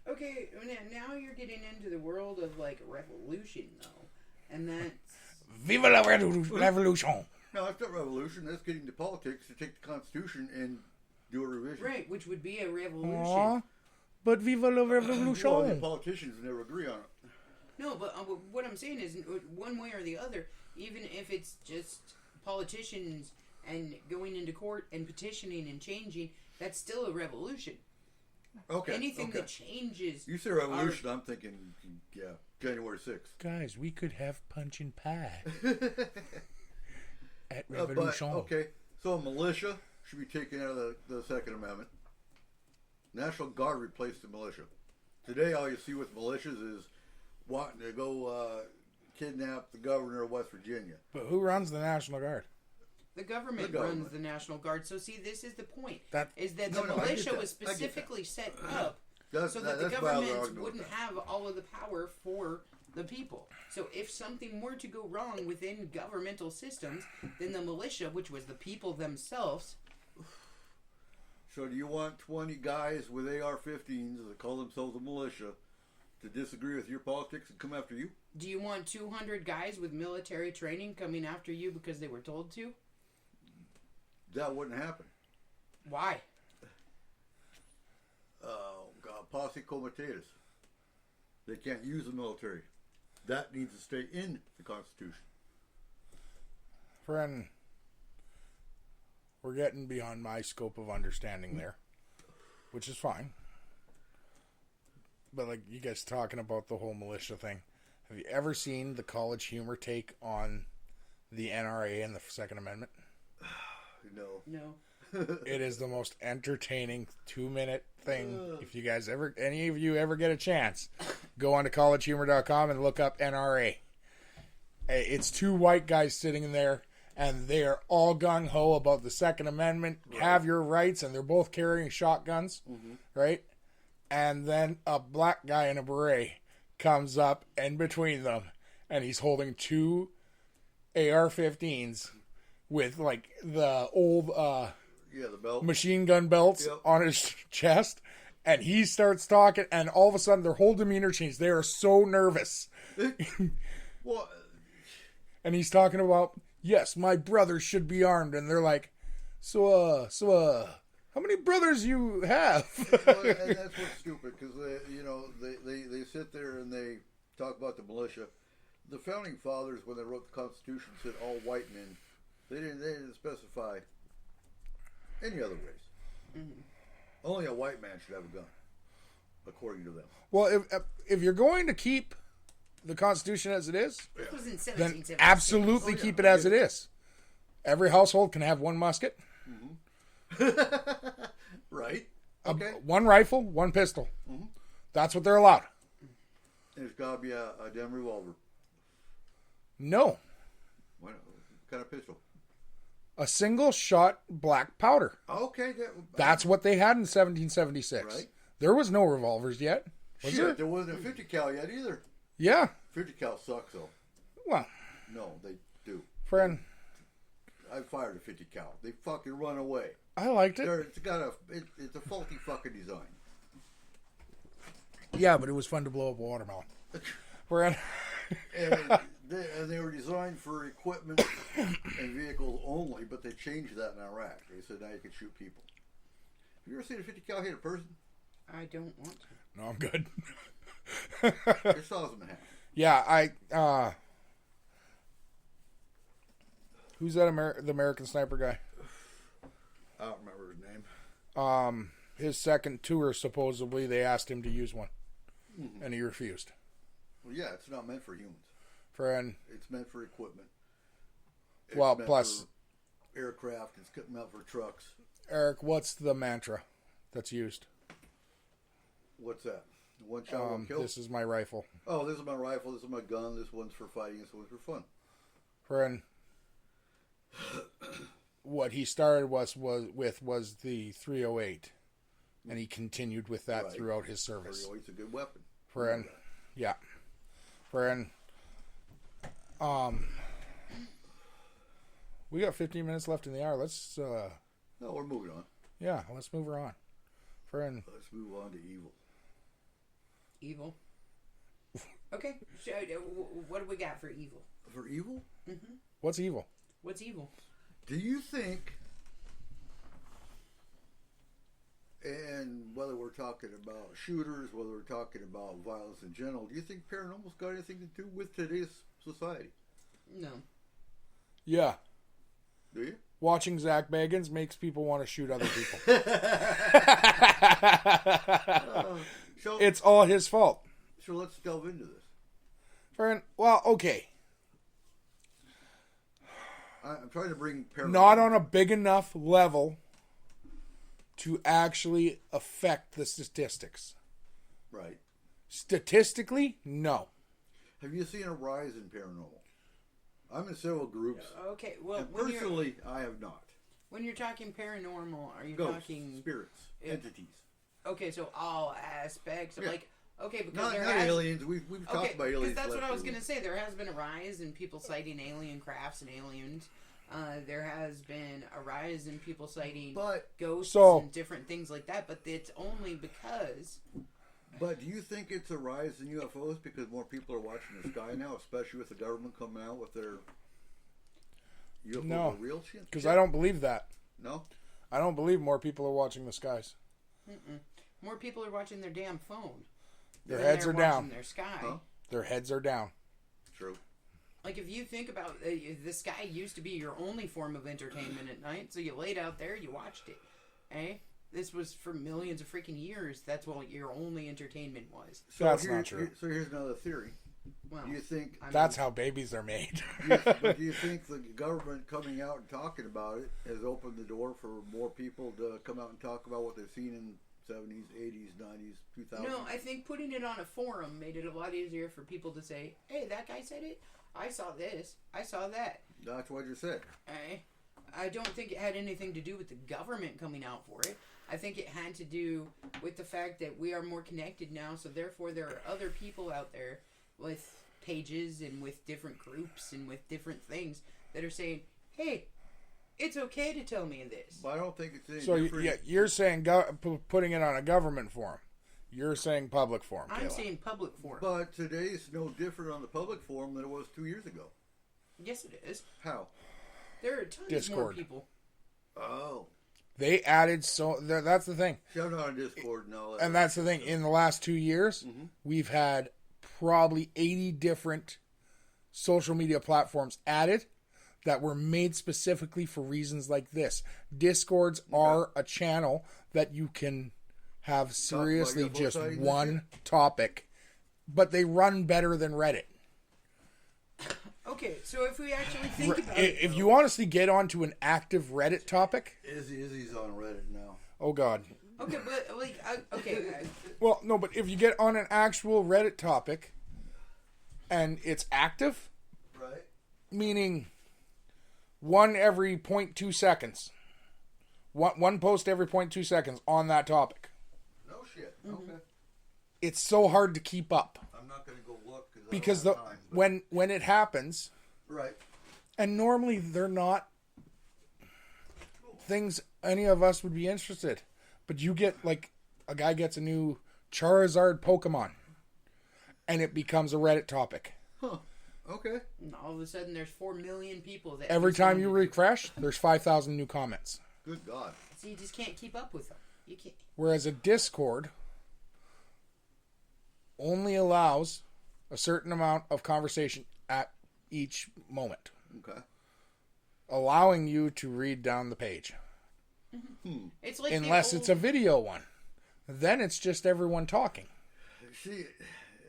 Okay, now you're getting into the world of, like, revolution, though. And that's... Viva la revolution! No, it's not revolution. That's getting to politics to take the Constitution and do a revision. Right, which would be a revolution. Aw, but viva la Well, the revolution! politicians never agree on it. No, but what I'm saying is, one way or the other, even if it's just politicians and going into court and petitioning and changing, that's still a revolution. Okay. Anything okay. that changes... You say revolution, I'm thinking, yeah, January 6th. Guys, we could have punch and pie at But, revolution. okay, so militia should be taken out of the Second Amendment. National Guard replaced the militia. Today, all you see with militias is wanting to go kidnap the governor of West Virginia. But who runs the National Guard? The government, The government. runs the National Guard. So, see, this is the point. Is that No, the no, I get militia that. was I get that. specifically set up That's, so that the that's why I was government arguing with wouldn't that. have all of the power for the people. So if something were to go wrong within governmental systems, then the militia, which was the people themselves... So do you want 20 guys with AR-15s that call themselves a militia to disagree with your politics and come after you? Do you want 200 guys with military training coming after you because they were told to? That wouldn't happen. Why? Posse comitatus. They can't use the military. That needs to stay in the Constitution. Friend, we're getting beyond my scope of understanding there, which is fine. But like you guys talking about the whole militia thing, have you ever seen the College Humor take on the NRA and the Second Amendment? No. No. It is the most entertaining 2-minute thing. If you guys any of you ever get a chance, go on to collegehumor.com and look up NRA. It's two white guys sitting in there, and they are all gung-ho about the Second Amendment, have your rights, and they're both carrying shotguns, right? And then a black guy in a beret comes up in between them, and he's holding two AR-15s with, like, the old... the belt. machine gun belts on his chest, and he starts talking, and all of a sudden their whole demeanor changed. They are so nervous. Well, And he's talking about, yes, my brothers should be armed, and they're like, so How many brothers you have? Well, and that's what's stupid because they sit there and they talk about the militia. The founding fathers, when they wrote the Constitution, said all white men. They didn't specify any other race. Mm-hmm. Only a white man should have a gun, according to them. Well, if you're going to keep the Constitution as it is, It was in then 1776. absolutely keep it as it is. Every household can have one musket, Right? Okay. one rifle, one pistol. Mm-hmm. That's what they're allowed. And it's got to be a damn revolver. No, What kind of pistol? a single shot black powder. Okay. That's what they had in 1776. Right. There was no revolvers yet. Was Shit, there? there wasn't a 50 cal yet either. Yeah. 50 cal sucks though. Well, No, they do. friend, I fired a 50 cal. They fucking run away. I liked it. It's a faulty fucking design. Yeah, but it was fun to blow up a watermelon. Friend. And they were designed for equipment and vehicles only, but they changed that in Iraq. They said now you can shoot people. Have you ever seen a 50 cal hit a person? I don't want to. No, I'm good. It saws them in half. Yeah, who's that the American Sniper guy? I don't remember his name. His second tour, supposedly, they asked him to use one. Mm-hmm. And he refused. Well, yeah, it's not meant for humans. Friend. It's meant for equipment. It's Well, meant plus... for aircraft. It's meant for trucks. Eric, what's the mantra that's used? What's that? One shot, one kill? This is my rifle. Oh, this is my rifle. This is my gun. This one's for fighting. This one's for fun. Friend. What he started was the 308. And he continued with that Right. throughout his service. 308's a good weapon. Friend. Yeah. Friend. We got 15 minutes left in the hour. Let's No, we're moving on. yeah, let's move her on. Friend. Let's move on to evil. Evil. Okay. So, what do we got for evil? For evil? Mm-hmm. What's evil? What's evil? Do you think, and whether we're talking about shooters, whether we're talking about violence in general, do you think paranormal's got anything to do with today's society? No. Yeah. Do you? Watching Zach Bagans makes people want to shoot other people. So It's all his fault. So let's delve into this. Friend, well, okay. I'm trying to bring paranormal. Not on a big enough level to actually affect the statistics. Right. Statistically, no. Have you seen a rise in paranormal? I'm in several groups. Okay. Well, And personally, I have not. when you're talking paranormal, are you Ghosts, talking spirits, entities. Okay, so all aspects of Yeah. okay, because Not there has aliens. We've talked about aliens. because that's what last I was week. gonna say. There has been a rise in people citing alien crafts and aliens. There has been a rise in people citing But ghosts So- and different things like that. But it's only because do you think it's a rise in UFOs because more people are watching the sky now, especially with the government coming out with their UFOs No. are real shit? Because I don't believe that. No. I don't believe more people are watching the skies. more people are watching their damn phone. Their than heads they're are down. watching their sky. Huh? Their heads are down. True. Like, if you think about the sky used to be your only form of entertainment at night, so you laid out there, you watched it. Eh? This was for millions of freaking years. That's what your only entertainment was. So That's not true. So here's another theory. Well, Do you think? That's how babies are made. But do you think the government coming out and talking about it has opened the door for more people to come out and talk about what they've seen in 70s, 80s, 90s, 2000s? no, I think putting it on a forum made it a lot easier for people to say, hey, that guy said it. I saw this. I saw that. That's what you said. Eh? I don't think it had anything to do with the government coming out for it. I think it had to do with the fact that we are more connected now, so therefore there are other people out there with pages and with different groups and with different things that are saying, hey, it's okay to tell me this. But I don't think it's any So different. you're saying putting it on a government forum. You're saying public forum. I'm Kayla. saying public forum. But today's no different on the public forum than it was 2 years ago. Yes, it is. How? There are tons more Discord. people. Oh. They added that's the thing. See, I'm not on Discord and all that. And that's the thing. In the last 2 years, we've had probably 80 different social media platforms added that were made specifically for reasons like this. Discords are a channel that you can have seriously just one topic, but they run better than Reddit. Okay, so if we actually think about it, If you honestly get onto an active Reddit topic, Izzy's on Reddit now. oh God. okay, but like, Well, no, but if you get on an actual Reddit topic and it's active, Right. meaning one every 0.2 seconds, one post every 0.2 seconds on that topic, No shit. Okay. it's so hard to keep up I'm not going to go look because I don't have time, but- when it happens, Right. and normally they're not things any of us would be interested, but you get like a guy gets a new Charizard Pokemon, and it becomes a Reddit topic. Huh. Okay. and all of a sudden there's 4 million people that Every time you respond. refresh, there's 5,000 new comments. Good God. So you just can't keep up with them. You can't. Whereas a Discord only allows a certain amount of conversation at each moment, Okay. allowing you to read down the page. It's like Unless it's a video one. Then it's just everyone talking. See,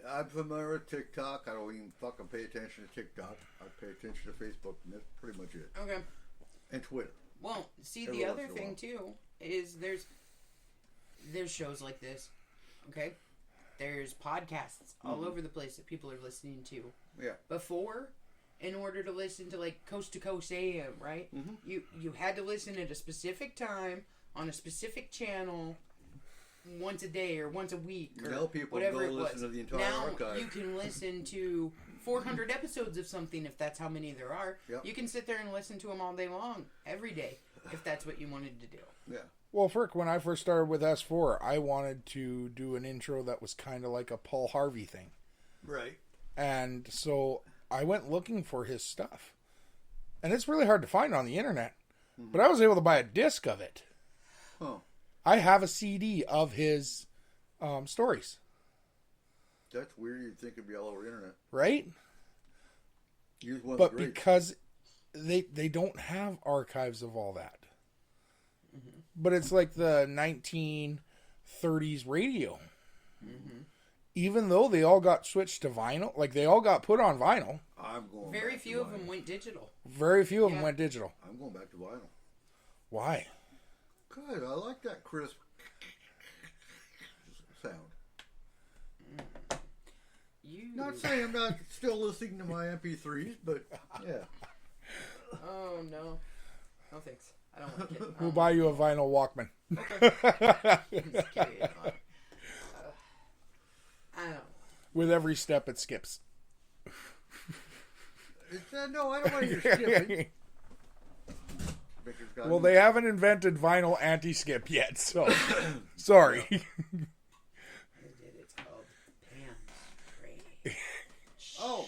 I'm familiar with TikTok. I don't even fucking pay attention to TikTok. I pay attention to Facebook, and that's pretty much it. Okay. And Twitter. Well, see, Every the once other in a thing while. too is there's shows like this. Okay. There's podcasts all over the place that people are listening to. Yeah. Before, in order to listen to like Coast to Coast AM, right? You had to listen at a specific time on a specific channel once a day or once a week or Now people whatever go it listen was. to the entire now archive. you can listen to 400 episodes of something if that's how many there are. Yep. You can sit there and listen to them all day long, every day, if that's what you wanted to do. Yeah. Well, Frick, when I first started with S4, I wanted to do an intro that was kind of like a Paul Harvey thing. Right. And so I went looking for his stuff. And it's really hard to find on the internet. But I was able to buy a disc of it. Huh. I have a CD of his stories. That's weird. You'd think it'd be all over the internet. Right? Use one of But the greats. because they don't have archives of all that. But it's like the 1930s radio. Even though they all got switched to vinyl, like they all got put on vinyl, I'm going Very back to few of vinyl. them went digital. very few of them Yeah. went digital. I'm going back to vinyl. Why? Good. I like that crisp sound. You. Not saying I'm not still listening to my MP3s, but yeah. Oh no. No thanks. I don't like it. We'll buy you a vinyl Walkman. Just kidding. I don't. With every step it skips. No, I don't want you skipping. Victor's got Well, me. they haven't invented vinyl anti-skip yet, so sorry. It's called Pam Spray. Oh.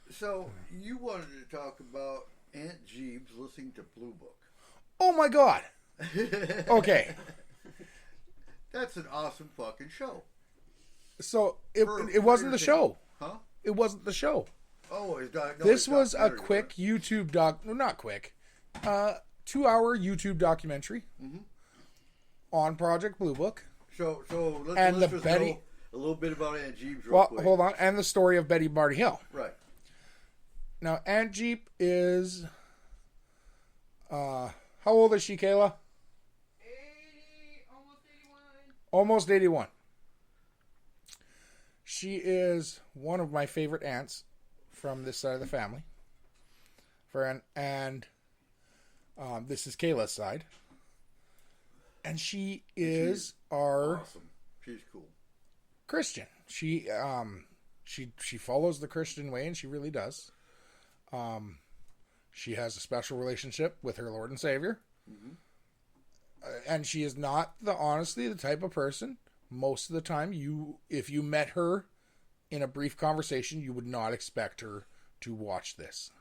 So, you wanted to talk about Aunt Jeeves listening to Blue Book. Oh my God. Okay, That's an awesome fucking show. so For it wasn't the your show. Huh? It wasn't the show. Oh, it's no, This it's was a documentary, quick YouTube doc. No, not quick. 2-hour YouTube documentary on Project Blue Book. So let's, And let's the just Betty- know a little bit about Aunt Jeeves real Well, quick. hold on. And the story of Betty Barty Hill. Right. Now, Aunt Jeep is... how old is she, Kayla? 80, almost 81. Almost 81. She is one of my favorite aunts from this side of the family. And this is Kayla's side. And she is our Awesome. She's cool. Christian. She follows the Christian way, and she really does. She has a special relationship with her Lord and Savior. And she is not honestly the type of person, most of the time, if you met her in a brief conversation, you would not expect her to watch this.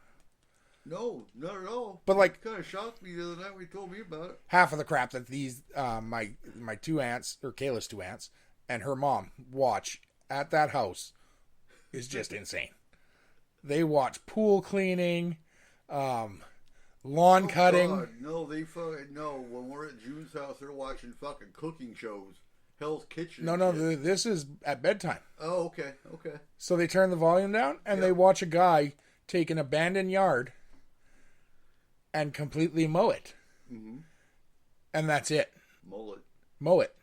No, not at all. But like, Kind of shocked me the other night when you told me about it. half of the crap that these my two aunts, or Kayla's two aunts, and her mom watch at that house is just insane. They watch pool cleaning, lawn cutting. God, no, they fucking no. When we're at June's house, they're watching fucking cooking shows. Hell's Kitchen. No, this is at bedtime. Oh, okay. So they turn the volume down and they watch a guy take an abandoned yard and completely mow it. Mm-hmm. And that's it. Mow it.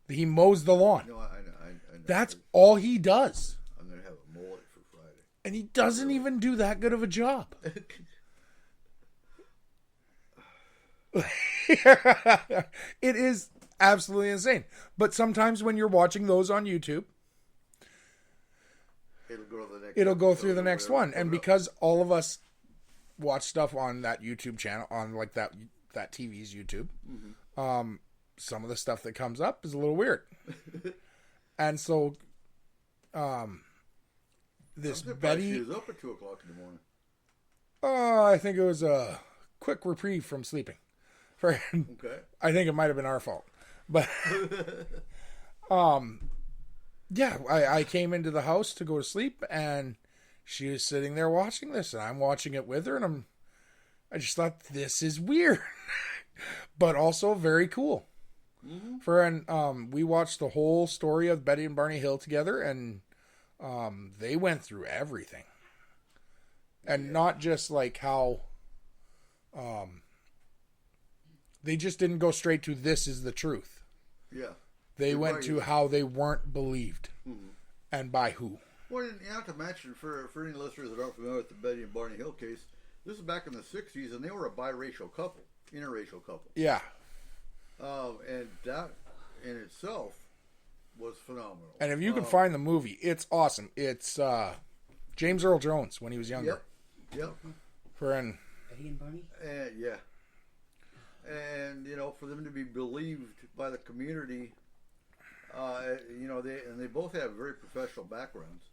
He mows the lawn. No, I know. That's all he does. I'm going to have a mullet for Friday. And he doesn't even do that good of a job. It is absolutely insane. But sometimes when you're watching those on YouTube, it'll go through the next one. And because all of us watch stuff on that YouTube channel, on like that TV's YouTube, some of the stuff that comes up is a little weird. And so, this Betty, she was up at 2:00 in the morning. I think it was a quick reprieve from sleeping. Okay. I think it might have been our fault, but yeah, I came into the house to go to sleep, and she was sitting there watching this, and I'm watching it with her, and I just thought, this is weird, but also very cool. Mm-hmm. We watched the whole story of Betty and Barney Hill together, and they went through everything, and not just like how they just didn't go straight to this is the truth. Yeah. They went to how they weren't believed, and by who. Well, and not to mention, for any listeners that aren't familiar with the Betty and Barney Hill case, this is back in the 60s, and they were a biracial couple, interracial couple. Yeah. And that in itself was phenomenal. And if you can find the movie, it's awesome. It's James Earl Jones when he was younger. Yep. Betty and Barney? Yeah. And, for them to be believed by the community, they both have very professional backgrounds,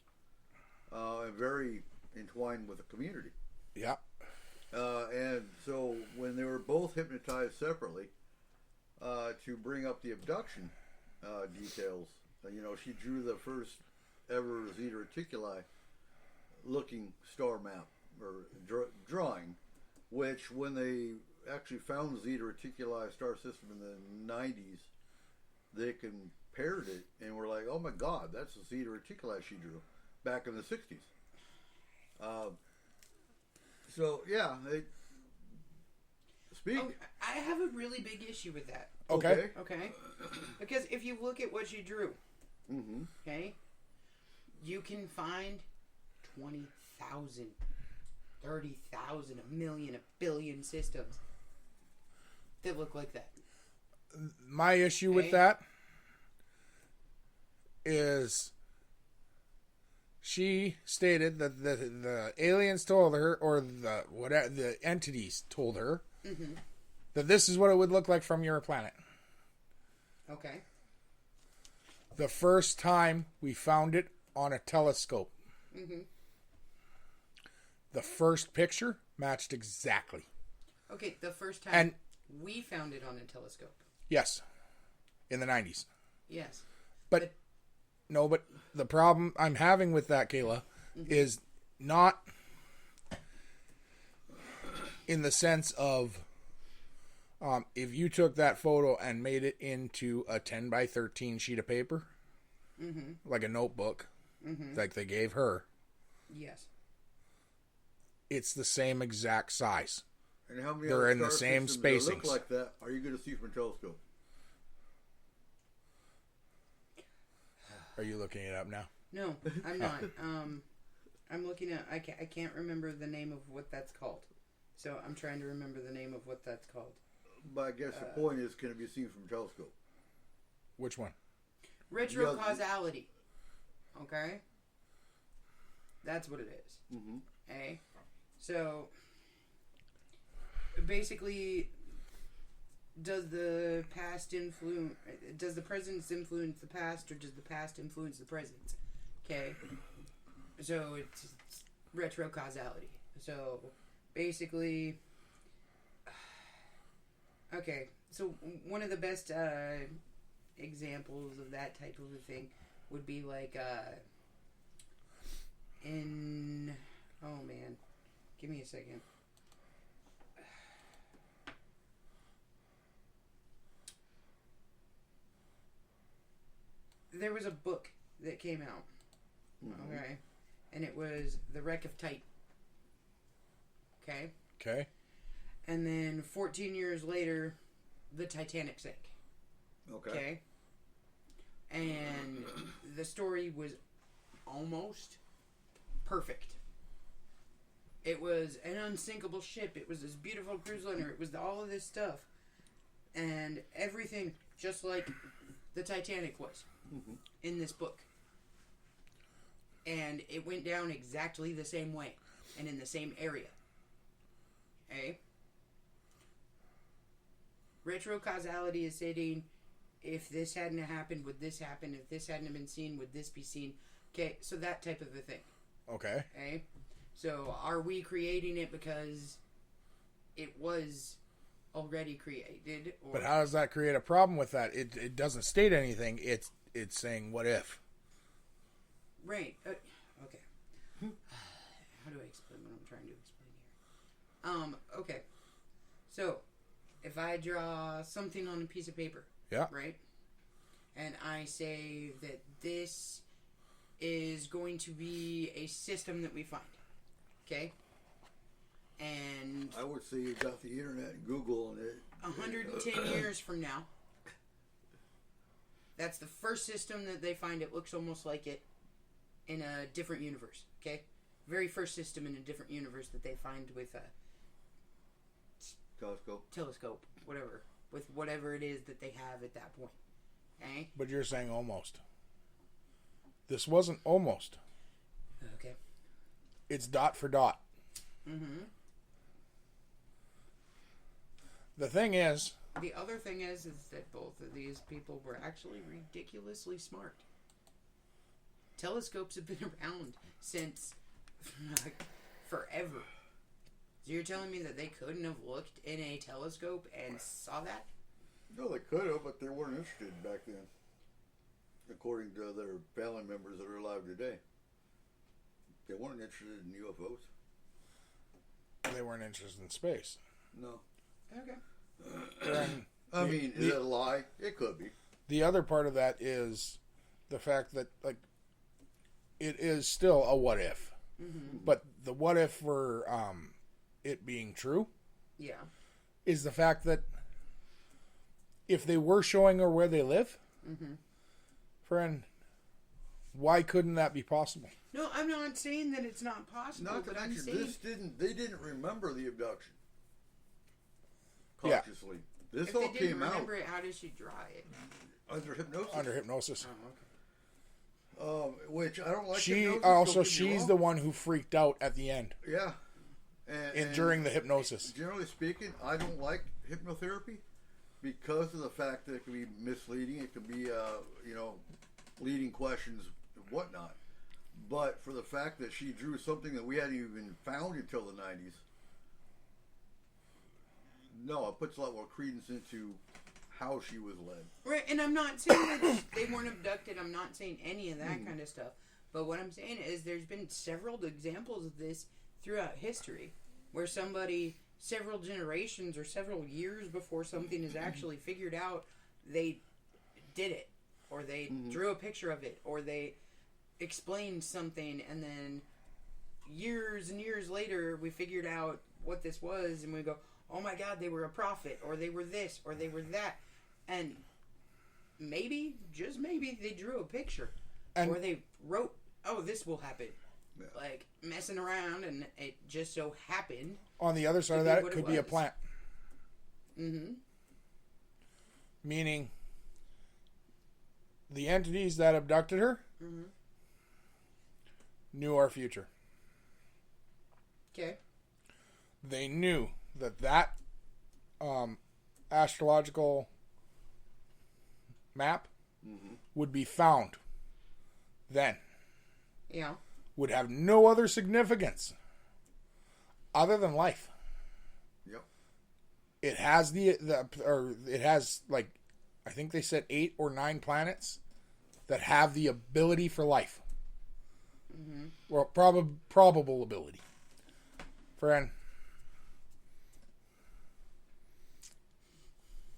and very entwined with the community. Yeah. And so when they were both hypnotized separately, to bring up the abduction details, she drew the first ever Zeta Reticuli looking star map, or drawing, which when they actually found Zeta Reticuli star system in the 90s, they compared it and were like, oh my God, that's the Zeta Reticuli she drew back in the 60s. So, yeah. I have a really big issue with that. Okay. Because if you look at what she drew, okay, you can find 20,000, 30,000, a million, a billion systems that look like that. My issue with that is she stated that the aliens told her, or the entities told her, that this is what it would look like from your planet. Okay. The first time we found it on a telescope, the first picture matched exactly. Okay, the first time we found it on a telescope. Yes. In the 90s. Yes. But the problem I'm having with that, Kayla, is not in the sense of if you took that photo and made it into a 10 by 13 sheet of paper, like a notebook, like they gave her. Yes. It's the same exact size. And how many They're other in the star same systems that spacings. look like that are you going to see from a telescope? Are you looking it up now? No, I'm not. I'm looking at. I can't remember the name of what that's called. So I'm trying to remember the name of what that's called. But I guess the point is, can it be seen from a telescope? Which one? Retrocausality. Okay? That's what it is. Okay? So, basically, does the present influence the past, or does the past influence the present? Okay? So, it's retrocausality. So, basically, okay, so one of the best examples of that type of a thing would be like oh man, give me a second. There was a book that came out, okay, and it was The Wreck of Titan, okay? Okay. And then 14 years later, the Titanic sank. Okay. And the story was almost perfect. It was an unsinkable ship. It was this beautiful cruise liner. It was all of this stuff. And everything just like the Titanic was in this book. And it went down exactly the same way and in the same area. Okay? Retrocausality is stating, if this hadn't happened, would this happen? If this hadn't been seen, would this be seen? Okay, so that type of a thing. Okay. Okay? So are we creating it because it was already created? Or But how does that create a problem with that? It doesn't state anything. It's saying what if. Right. Okay. How do I explain what I'm trying to explain here? Okay. So, if I draw something on a piece of paper, Yeah. right? And I say that this is going to be a system that we find. Okay? And I would say you got the internet and Google and it. 110 years from now, that's the first system that they find. It looks almost like it in a different universe. Okay? Very first system in a different universe that they find with a telescope, whatever. With whatever it is that they have at that point. Okay? But you're saying almost. This wasn't almost. Okay. It's dot for dot. Mm-hmm. The thing is, The other thing is that both of these people were actually ridiculously smart. Telescopes have been around since forever. So you're telling me that they couldn't have looked in a telescope and saw that? No, they could have, but they weren't interested back then. According to their family members that are alive today. They weren't interested in UFOs. they weren't interested in space. No. Okay. And I mean, is it a lie? It could be. the other part of that is the fact that, like, it is still a what if. Mm-hmm. But the what if for it being true Yeah. is the fact that if they were showing her where they live, Mm-hmm. friend, why couldn't that be possible? No, I'm not saying that it's not possible, Not to but I'm mention, saying they didn't remember the abduction. Yeah. Consciously. This if all they didn't came out remember it, how does she draw it? under hypnosis. Under hypnosis. Oh, okay. Which I don't like. She hypnosis, also, don't get me she's wrong. the one who freaked out at the end. Yeah. And during the hypnosis. Generally speaking, I don't like hypnotherapy because of the fact that it can be misleading. It can be, leading questions and whatnot. But for the fact that she drew something that we hadn't even found until the 90s, no, it puts a lot more credence into how she was led. Right, and I'm not saying that they weren't abducted. I'm not saying any of that kind of stuff. But what I'm saying is there's been several examples of this throughout history where somebody, several generations or several years before something is actually figured out, they did it. Or they drew a picture of it. Or they explained something. And then years and years later, we figured out what this was. And we go, oh my God, they were a prophet. Or they were this. Or they were that. And maybe, just maybe, they drew a picture. And or they wrote, oh, this will happen. Yeah. Like, messing around, and it just so happened. On the other side of be that, it what could it be a was. plant. Mm-hmm. Meaning, the entities that abducted her Mm-hmm. knew our future. Okay. They knew that astrological map would be found then. Yeah. Would have no other significance other than life. Yep. It has it has like, I think they said 8 or 9 planets that have the ability for life. Mm-hmm. Well, probable ability. Friend.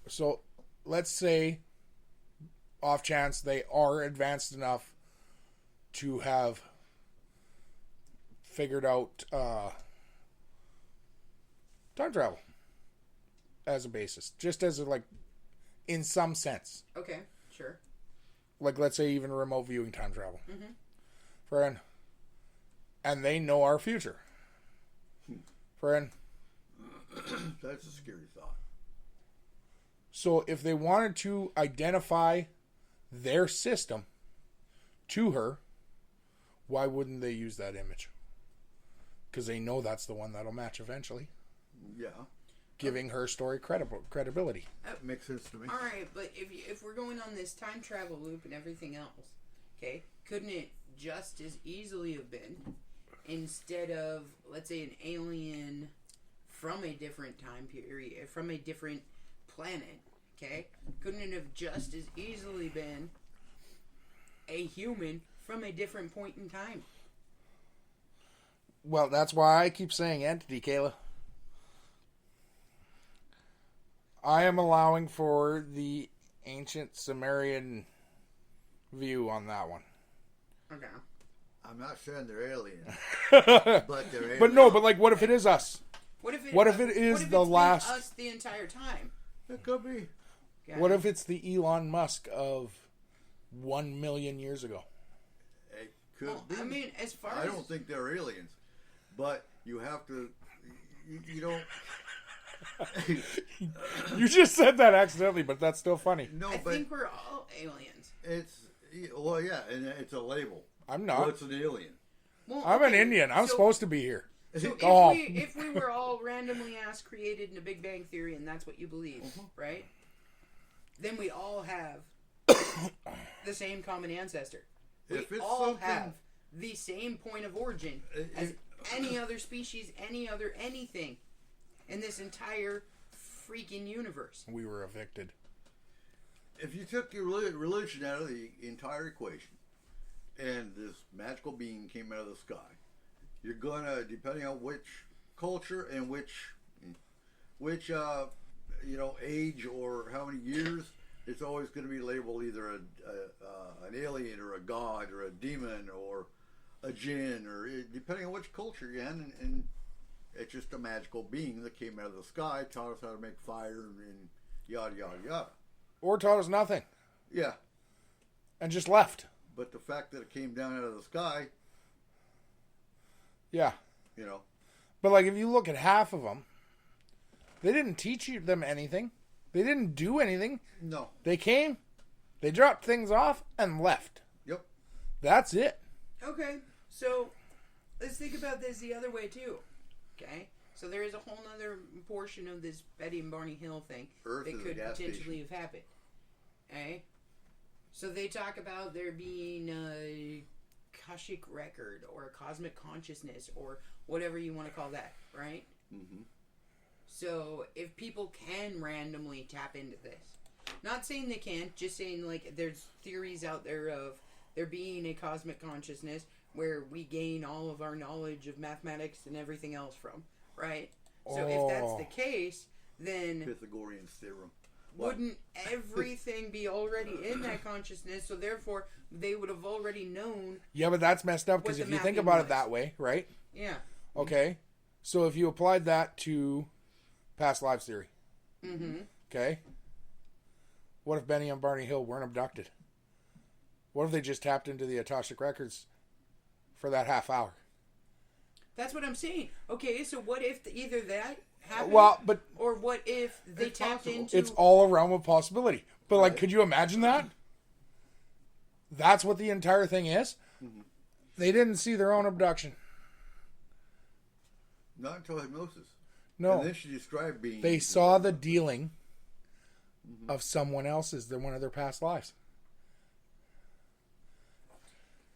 So, let's say, off chance, they are advanced enough to have figured out time travel as a basis. Just as a, like, in some sense. Okay, sure. Like, let's say even remote viewing time travel. Mm-hmm. Friend. And they know our future. Friend. That's a scary thought. So if they wanted to identify their system to her, why wouldn't they use that image? Because they know that's the one that'll match eventually. Yeah. Giving her story credibility. Makes sense to me. All right, but if we're going on this time travel loop and everything else, okay, couldn't it just as easily have been, instead of, let's say, an alien from a different time period, from a different planet, okay, couldn't it have just as easily been a human from a different point in time? Well, that's why I keep saying entity, Kayla. I am allowing for the ancient Sumerian view on that one. Okay. I'm not saying they're aliens, but they're aliens. But no, but like, what if it is us? What if it is it's the been last? us the entire time? It could be. Okay. What if it's the Elon Musk of 1 million years ago? It could Well, be. I mean, as far I as don't think they're aliens, but you have to. You don't. You just said that accidentally, but that's still funny. No, I but think we're all aliens. it's well, yeah, and it's a label. I'm not. What's an alien? Well, I'm an okay, Indian. I'm so- supposed to be here. So Go if we were all randomly asked created in a Big Bang Theory, and that's what you believe, right? Then we all have the same common ancestor. We If it's all something- have the same point of origin as any other species, any other anything in this entire freaking universe. We were evicted. If you took your religion out of the entire equation, and this magical being came out of the sky, you're gonna, depending on which culture and which age or how many years, it's always going to be labeled either an alien or a god or a demon or a jinn, or depending on which culture you're in, and it's just a magical being that came out of the sky, taught us how to make fire and yada yada yada. Or taught us nothing. Yeah, And just left. but the fact that it came down out of the sky, Yeah. you know, But like, if you look at half of them, they didn't teach them anything. They didn't do anything. no, They came, they dropped things off, and left. yep, That's it. Okay, so let's think about this the other way too. Okay, so there is a whole other portion of this Betty and Barney Hill thing Earth that is a could gas potentially have happened. Okay, so they talk about there being a Akashic record or a cosmic consciousness or whatever you want to call that, right? mm-hmm. So if people can randomly tap into this, not saying they can't, just saying like there's theories out there of there being a cosmic consciousness where we gain all of our knowledge of mathematics and everything else from, right? So if that's the case, then Pythagorean theorem. What? wouldn't everything be already in that consciousness? So therefore, they would have already known. Yeah, but that's messed up, because What if the you think mapping about it was. that way, right? Yeah. Okay. So if you applied that to past lives theory, Mm-hmm. okay? What if Benny and Barney Hill weren't abducted? What if they just tapped into the Akashic records for that half hour? That's what I'm saying. Okay, so what if either that happened, Well, but or what if they It's tapped possible. into? it's all a realm of possibility. But like, Right. could you imagine that? That's what the entire thing is. They didn't see their own abduction. Not until hypnosis. No, And then she described being. they saw the dealing of someone else's, one of their past lives.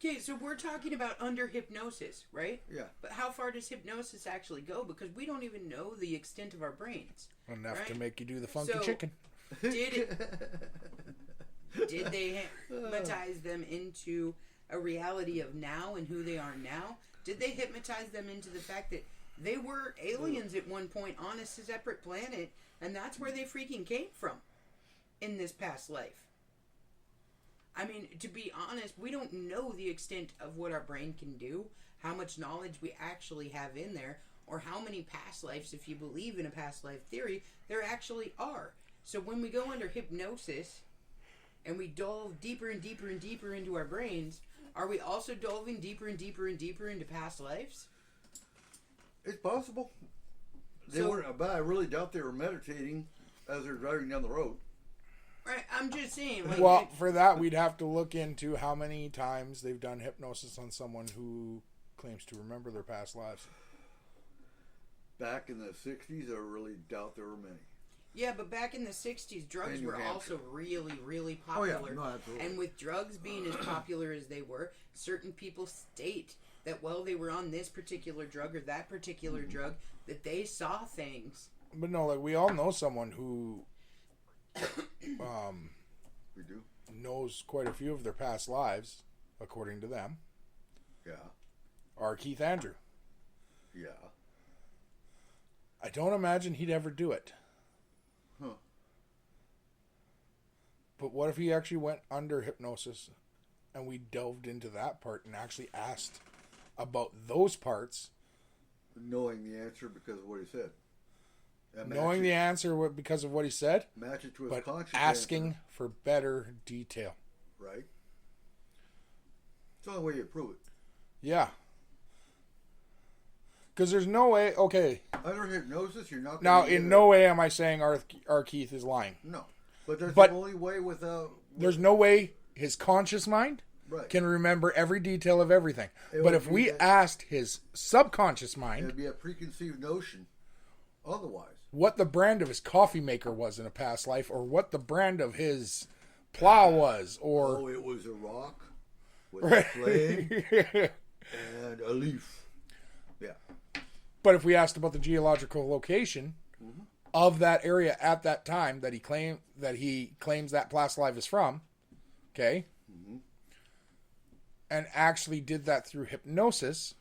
Okay, so we're talking about under hypnosis, right? Yeah. But how far does hypnosis actually go? Because we don't even know the extent of our brains. Enough to Right? make you do the funky So- chicken. Did they hypnotize them into a reality of now and who they are now? Did they hypnotize them into the fact that they were aliens at one point on a separate planet, and that's where they freaking came from in this past life? I mean, to be honest, we don't know the extent of what our brain can do, how much knowledge we actually have in there, or how many past lives, if you believe in a past life theory, there actually are. So when we go under hypnosis and we delve deeper and deeper and deeper into our brains, are we also delving deeper and deeper and deeper into past lives? It's possible. They So- weren't, but I really doubt they were meditating as they're driving down the road. Right, I'm just saying. Like, Well, for that, we'd have to look into how many times they've done hypnosis on someone who claims to remember their past lives. Back in the 60s, I really doubt there were many. yeah, but back in the 60s, drugs In New were Hampshire. also really, really Oh, yeah. popular. No, absolutely. And with drugs being as popular as they were, certain people state that while they were on this particular drug or that particular drug, that they saw things. But no, like we all know someone who We do? knows quite a few of their past lives, according to them, Yeah. are Keith Andrew. Yeah. I don't imagine he'd ever do it. Huh. But what if he actually went under hypnosis and we delved into that part and actually asked about those parts, Knowing the answer because of what he said. And knowing the answer because of what he said, match it to his but conscious asking answer, for better detail. right? It's the only way you prove it. Yeah. Because there's no way, okay, Under hypnosis, you're not now gonna get in it. no way am I saying our Keith is lying. No. But that's But the only way without... There's no way his conscious mind Right. can remember every detail of everything. It But would if be we that- asked his subconscious mind It'd be a preconceived notion otherwise. what the brand of his coffee maker was in a past life, or what the brand of his plow was, or Oh, it was a rock with Right. a flame and a leaf. Yeah. But if we asked about the geological location of that area at that time that he claims that past life is from, okay, and actually did that through hypnosis,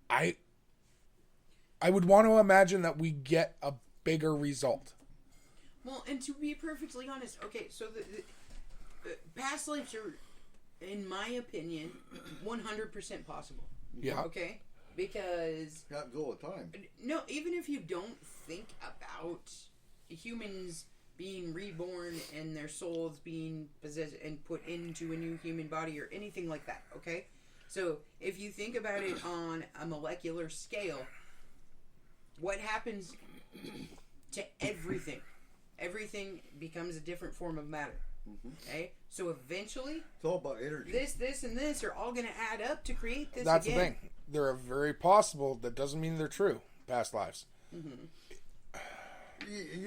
I would want to imagine that we get a bigger result. Well, and to be perfectly honest, okay, so the past lives are, in my opinion, 100% possible. Yeah. Okay? Because, Happens all the time. no, even if you don't think about humans being reborn and their souls being possessed and put into a new human body or anything like that, okay? So, if you think about it on a molecular scale, what happens to everything? Everything becomes a different form of matter. Okay? So eventually, It's all about energy. this, and this are all going to add up to create this That's again. the thing. They're very possible. That doesn't mean they're true. Past lives. You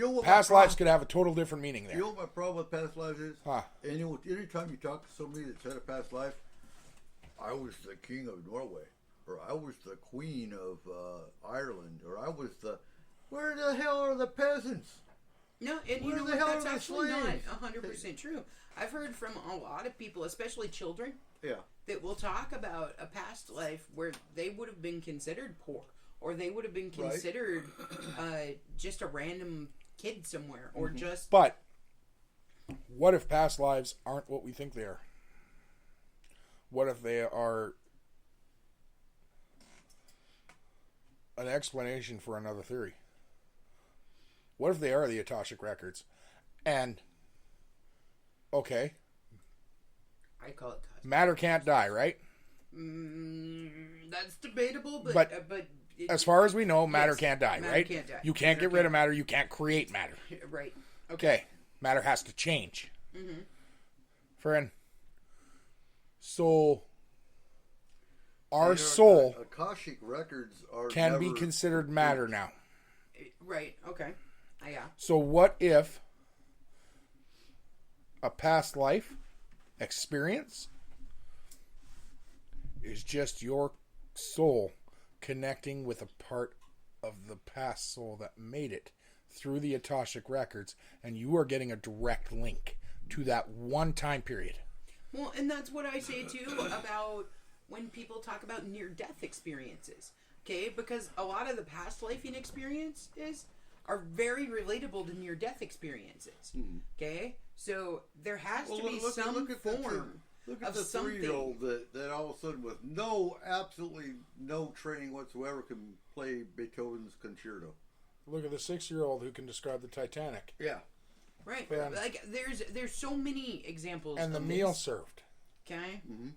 know what my Past problem- lives could have a total different meaning there. You know what my problem with past lives is? Huh. Anytime you talk to somebody that's had a past life, I was the king of Norway, or I was the queen of Ireland, or I was the... Where the hell are the peasants? No, and you Where know the what? hell That's are the actually not slaves? 100% true. I've heard from a lot of people, especially children, Yeah. that will talk about a past life where they would have been considered poor, or they would have been Right. considered just a random kid somewhere, or just But what if past lives aren't what we think they are? What if they are an explanation for another theory? What if they are the Akashic records? And okay, I call it cosmic. matter can't die, right? That's debatable, but But As far as we know, matter Yes, can't die, matter right? can't die. You can't Matter get rid of can't. matter. You can't create matter. right. Okay, matter has to change. Friend. So our soul Akashic records are can be never- considered matter now. Right. Okay. Yeah. So what if a past life experience is just your soul connecting with a part of the past soul that made it through the Akashic records, and you are getting a direct link to that one time period. Well, and that's what I say too about when people talk about near-death experiences. Okay, because a lot of the past lifing experiences are very relatable to near-death experiences. Okay, so there has to be some form Look at of the something. 3-year-old that all of a sudden, with absolutely no training whatsoever, can play Beethoven's concerto. Look at the 6-year-old who can describe the Titanic. Yeah. Right, Yeah. like there's so many examples. And the of meal this. served. Okay. Mm-hmm.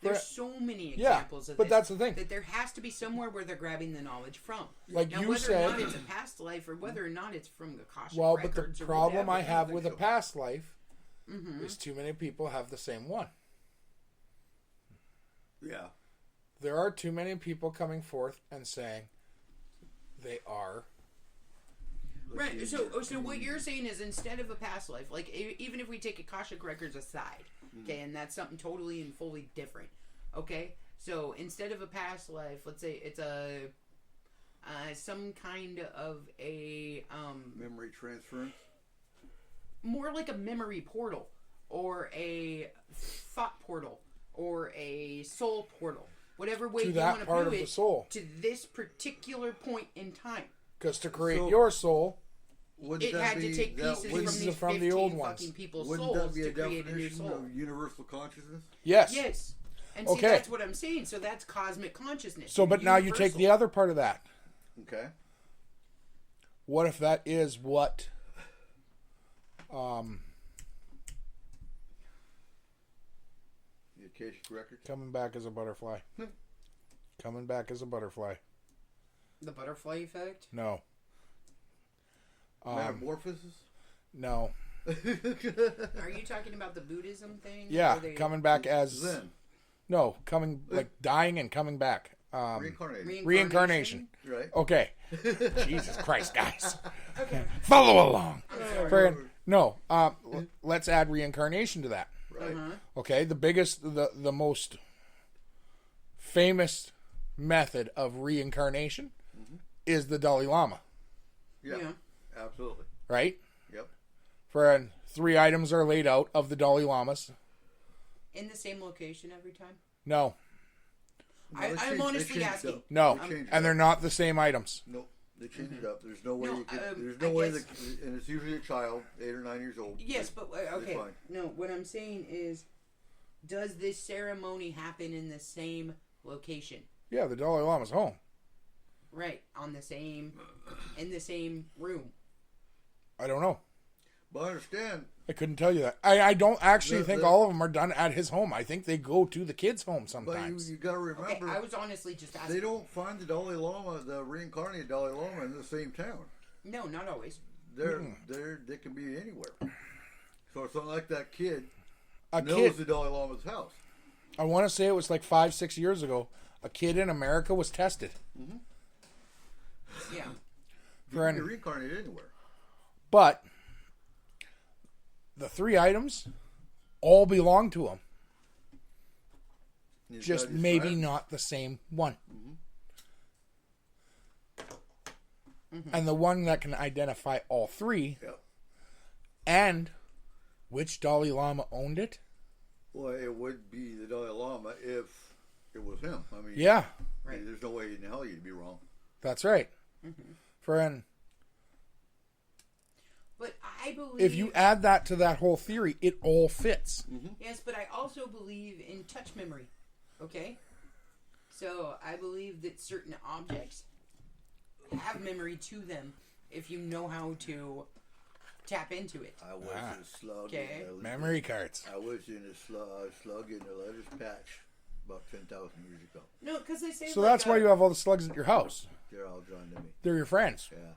There's Right. so many Yeah, examples of but this. that's the thing. That there has to be somewhere where they're grabbing the knowledge from. Like now, you whether said. or not it's a past life or whether or not it's from the Akashic Well, but records the or problem I whatever. have with a so. past life Mm-hmm. is too many people have the same one. Yeah. There are too many people coming forth and saying they are. Right. So what you're saying is instead of a past life, like even if we take Akashic records aside, okay, and that's something totally and fully different. Okay. So instead of a past life, let's say it's a some kind of a Memory transference. more like a memory portal or a thought portal or a soul portal, whatever way To you that want to part view of it, the soul. to this particular point in time. Because to create So- your soul, Wouldn't It that had be, to take that pieces wouldn't- from these from 15 the old ones. fucking people's Wouldn't souls that be to a create a new definition soul. of universal consciousness? yes. Yes. And Okay. see, that's what I'm saying. So that's cosmic consciousness. So, but now you take Universal. the other part of that. Okay. What if that is what The Akashic records. coming back as a butterfly? Coming back as a butterfly. The butterfly effect? No. Metamorphosis. No. Are you talking about the Buddhism thing? Yeah, Where they- coming back as Zen. no, coming like dying and coming back. Reincarnated. Reincarnation. Right. Okay. Jesus Christ, guys. Okay. Follow along. sorry. Friend, no, let's add reincarnation to that. Right. Okay, the most famous method of reincarnation is the Dalai Lama, Yeah. Yeah. Absolutely. right? Yep. Friend, 3 items are laid out of the Dalai Lamas. In the same location every time? No, I'm honestly asking. no, They changed it and they're up. not the same items. Nope. They changed it up. There's no way. No, you could, there's I no way guess- that, and it's usually a child, 8 or 9 years old. Yes, but okay. fine. No, what I'm saying is, does this ceremony happen in the same location? Yeah, the Dalai Lama's home. Right, in the same room. I don't know. But I understand. I couldn't tell you that. I don't actually The- think the- all of them are done at his home. I think they go to the kid's home But sometimes. you got to Okay, remember, I was honestly just asking. they don't find the Dalai Lama, the reincarnated Dalai Lama, in the same town. No, not always. They can be anywhere. So it's not like that kid A knows kid, the Dalai Lama's house. I want to say it was like 5-6 years ago. A kid in America was tested. Yeah. You For can be an- reincarnated anywhere. But the 3 items all belong to him. You Just gotta maybe decide. not the same one. And the one that can identify all 3 Yep. and which Dalai Lama owned it. Well, it would be the Dalai Lama if it was him. I mean, Yeah, Right. there's no way in hell you'd be wrong. that's right. Friend, But I believe. if you add that to that whole theory, it all fits. Yes, but I also believe in touch memory. Okay? So I believe that certain objects have memory to them if you know how to tap into it. I was Ah. a slug. Okay. Memory cards. I was in a slug in a lettuce patch about 10,000 years ago. No, because they say. So like, that's why you have all the slugs at your house. They're all drawn to me. They're your friends. Yeah.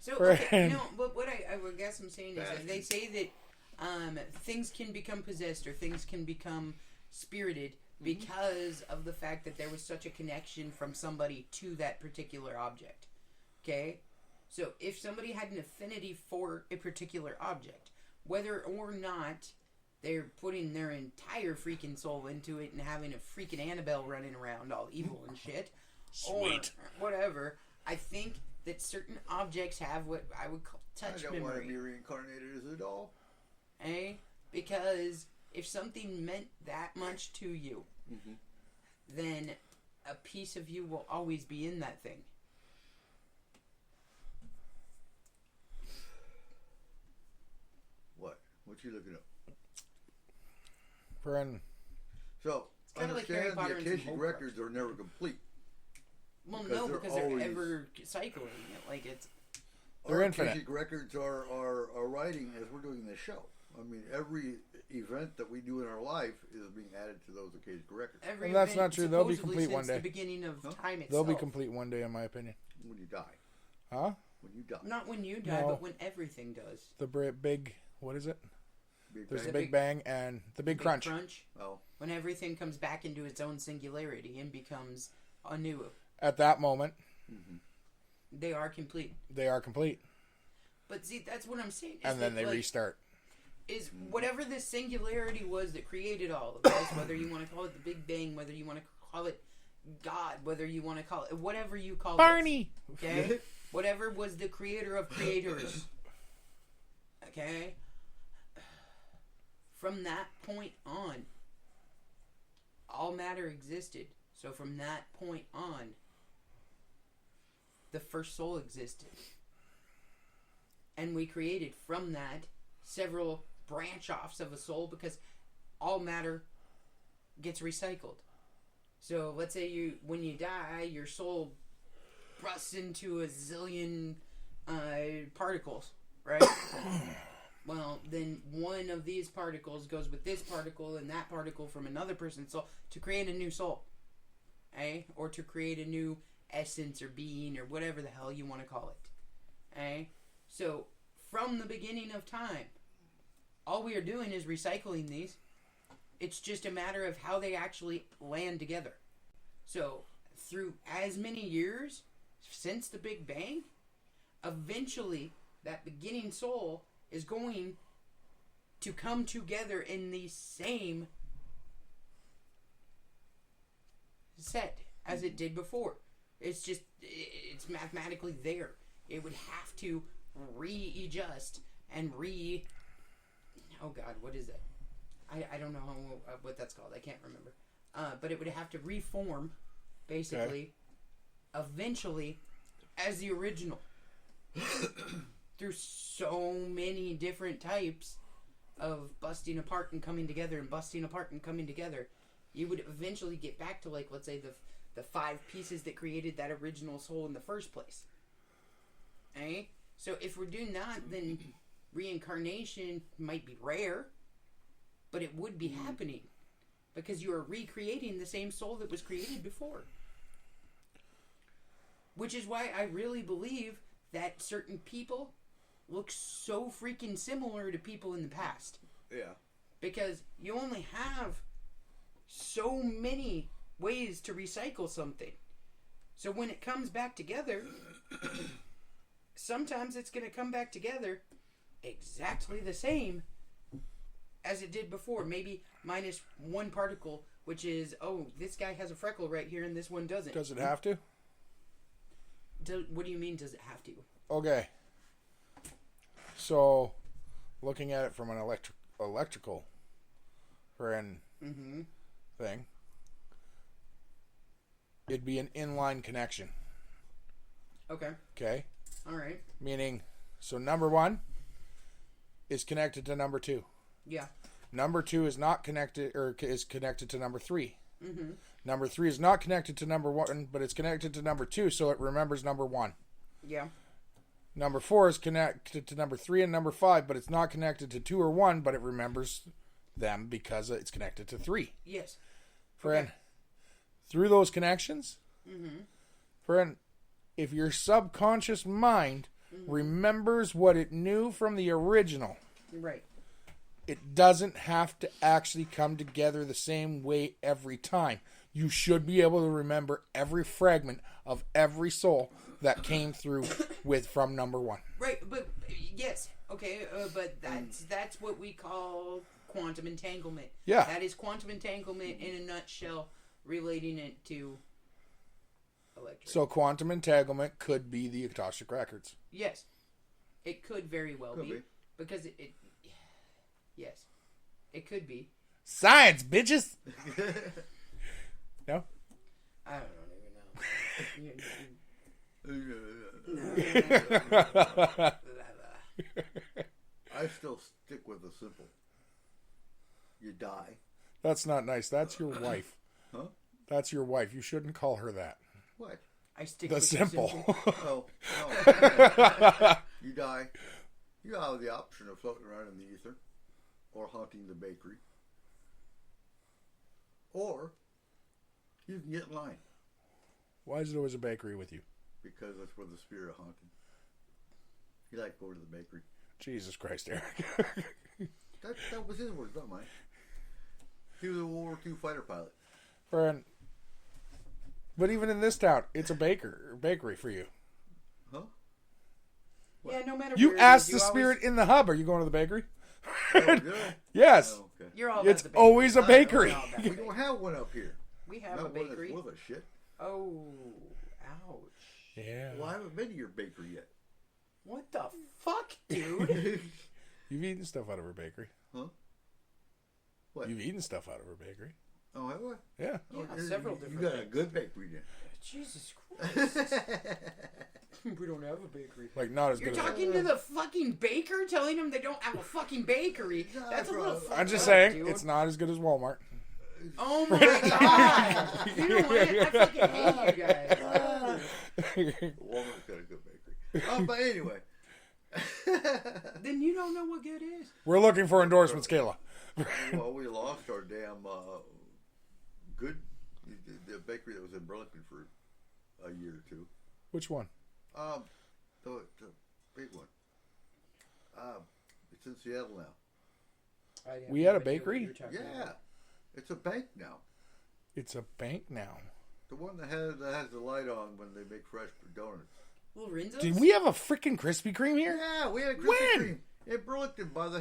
So Right. okay, no, but what I would guess I'm saying is that they say that things can become possessed or things can become spirited because of the fact that there was such a connection from somebody to that particular object. Okay? So if somebody had an affinity for a particular object, whether or not they're putting their entire freaking soul into it and having a freaking Annabelle running around all evil and shit. Sweet. Or whatever. I think that certain objects have what I would call touch I don't want to memory. be reincarnated as a doll. Eh? Because if something meant that much to you, then a piece of you will always be in that thing. What you looking up? Friend. So, kinda like Harry understand Potter the and some Akashic Horcrux. records are never complete. Well, Because no, they're because they're always- ever cycling it. Like, it's... They're Our infinite. Akashic records are writing as we're doing this show. I mean, every event that we do in our life is being added to those Akashic records Every And that's event not true. They'll be supposedly complete one since day. the beginning of time itself. They'll be complete one day, in my opinion. when you die. Huh? When you die. Not when you die, No. but when everything does. The big, what is it? Big There's Bang. the Big Bang and the Big Crunch. Oh, When everything comes back into its own singularity and becomes anew. At that moment, They are complete. they are complete. But see, that's what I'm saying. is And then that, they like, restart. Is whatever this singularity was that created all of this, whether you want to call it the Big Bang, whether you want to call it God, whether you want to call it whatever you call Barney! it, okay? Whatever was the creator of creators, okay? From that point on, all matter existed. So from that point on, the first soul existed. And we created from that several branch-offs of a soul because all matter gets recycled. So let's say when you die, your soul busts into a zillion particles, right? Well, then one of these particles goes with this particle and that particle from another person's soul to create a new soul, eh? Or to create a new essence or being or whatever the hell you want to call it, eh? So from the beginning of time, all we are doing is recycling these. It's just a matter of how they actually land together. So through as many years since the Big Bang, eventually that beginning soul is going to come together in the same set as it did before. It's just, it's mathematically there. It would have to readjust and oh God, what is it? I don't know what that's called. I can't remember. But it would have to reform, basically, eventually, as the original. Through so many different types of busting apart and coming together and busting apart and coming together, you would eventually get back to, like, let's say the 5 pieces that created that original soul in the first place. Eh? So if we're doing that, then reincarnation might be rare, but it would be happening because you are recreating the same soul that was created before. Which is why I really believe that certain people look so freaking similar to people in the past. yeah. Because you only have so many ways to recycle something. So when it comes back together, sometimes it's going to come back together exactly the same as it did before. Maybe minus one particle, which is, oh, this guy has a freckle right here and this one doesn't. Does it have to? What do you mean, does it have to? Okay. So, looking at it from an electrical friend thing, it'd be an inline connection. Okay. Okay? All right. Meaning, so number 1 is connected to number 2. Yeah. Number 2 is not connected, or is connected to number 3. Mm-hmm. Number 3 is not connected to number 1, but it's connected to number 2, so it remembers number 1. Yeah. Number 4 is connected to number 3 and number 5, but it's not connected to 2 or 1, but it remembers them because it's connected to 3. Yes. Friend, Okay. through those connections, Mm-hmm. friend, if your subconscious mind remembers what it knew from the original, Right. it doesn't have to actually come together the same way every time. You should be able to remember every fragment of every soul that came through from number 1. Right, but yes, okay, but that's what we call quantum entanglement. Yeah. That is quantum entanglement in a nutshell, relating it to electric. So quantum entanglement could be the Akashic Records. Yes. It could very well Could be. be. Because it. Yes. It could be. Science, bitches! No? I don't even I still stick with the simple. You die. That's not nice. That's your wife. Huh? That's your wife. You shouldn't call her that. What? I stick The with simple. Oh, no. You die. You have the option of floating around in the ether or haunting the bakery. Or you can get in line Why is it always a bakery with you? because that's where the spirit of haunting. You like to go to the bakery. Jesus Christ, Eric. That was his words, not mine. He was a World War II fighter pilot. Brian. But even in this town, it's a bakery for you. Huh? Yeah, no matter You where it asked is, the you spirit always, in the hub, are you going to the bakery? Oh, did I? Yes. Oh, okay. You're all It's about the bakery. always a bakery. We're all about We the don't have one up here. We have Not a one bakery. that's worth a shit. Oh, ouch. Yeah. Well, I haven't been to your bakery yet. What the fuck, dude? You've eaten stuff out of her bakery. Huh? What? You've eaten stuff out of her bakery. Oh, have I? Yeah. Yeah, Oh, several you different got a things. good bakery then. Jesus Christ. We don't have a bakery. Like, not as You're good as... talking to the fucking baker, telling him they don't have a fucking bakery. That's a little fucked I'm just up, saying, dude. it's not as good as Walmart. Oh my god! You know what? I fucking hate you guys. Walmart's got a good bakery. But anyway. Then you don't know what good is. We're looking for endorsements, Kayla. Well, we lost our damn good the bakery that was in Burlington for a year or two. Which one? The big one. It's in Seattle now. I have We had no a idea what bakery? you're talking Yeah, about. it's a bank now. It's a bank now. The one that has the light on when they make fresh donuts. Lorenzo's? Did we have a freaking Krispy Kreme here? Yeah, we had a Krispy When? Kreme in Burlington by the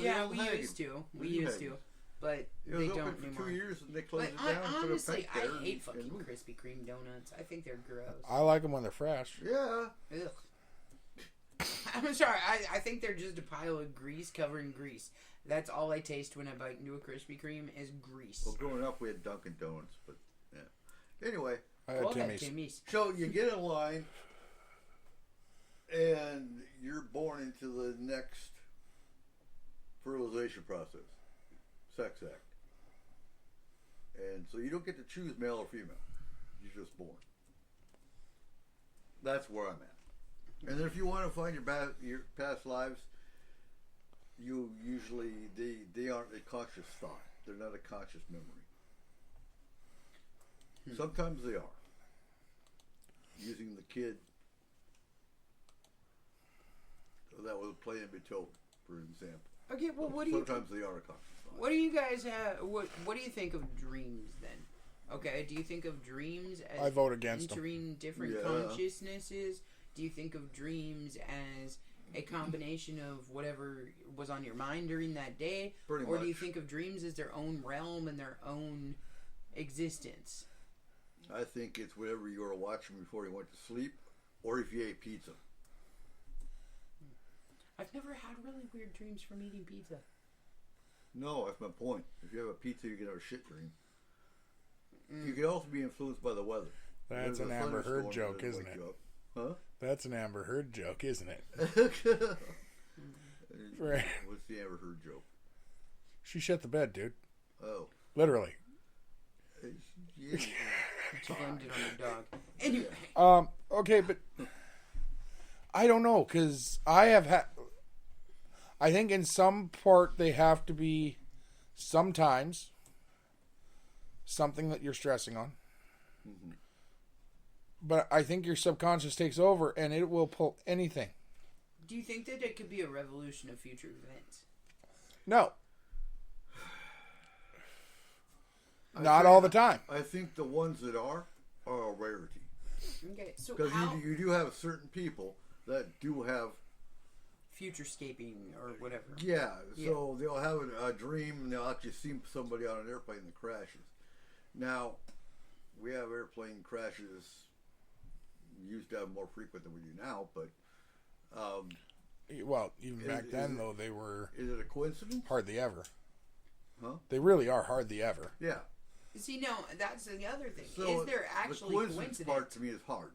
Yeah, old we Hagen. used to. We New used Hagen. to. But It they was don't open for anymore. 2 years and they closed But it down. I, honestly, put a bank I there hate and fucking moved. Krispy Kreme donuts. I think they're gross. I like them when they're fresh. Yeah. Ugh. I'm sorry. I think they're just a pile of grease covering grease. That's all I taste when I bite into a Krispy Kreme is grease. Well, growing up we had Dunkin' Donuts, but yeah. Anyway, I had Well, that Timmy's. Timmy's. so you get in line and you're born into the next fertilization process, sex act. And so you don't get to choose male or female. You're just born. That's where I'm at. And then if you want to find your past lives, you usually they aren't a conscious thought. They're not a conscious memory. Sometimes they are. Using the kid that was playing Beethoven, for example. Okay, well, what do you Sometimes they are a conscious thought. what do you guys have? What do you think of dreams then? Okay, do you think of dreams as I vote against them. entering different Yeah. consciousnesses? Do you think of dreams as a combination of whatever was on your mind during that day? Pretty Or do you much. think of dreams as their own realm and their own existence? I think it's whatever you were watching before you went to sleep, or if you ate pizza. I've never had really weird dreams from eating pizza. No, that's my point. If you have a pizza, you can have a shit dream. You can also be influenced by the weather. That's There's an a Amber Heard thunderstorm joke, that'll isn't wake it? you up. Huh? That's an Amber Heard joke, isn't it? Right. What's the Amber Heard joke? She shit the bed, dude. Oh. Literally. Yeah. She blamed it on your dog. Anyway, Okay, but I don't know, because I have had. I think in some part they have to be sometimes something that you're stressing on. Mm-hmm. But I think your subconscious takes over and it will pull anything. do you think that it could be a revolution of future events? No. Not all the time. I think the ones that are a rarity. Okay, so Because how you do have certain people that do have futurescaping or whatever. Yeah, so they'll have a dream and they'll actually see somebody on an airplane that crashes. Now, we have airplane crashes used to have more frequent than we do now, but Well, even back then, though, they were is it a coincidence? hardly ever. Huh? They really are hardly ever. Yeah. See, no, that's the other thing. So Is there actually the coincidence part to me is hard.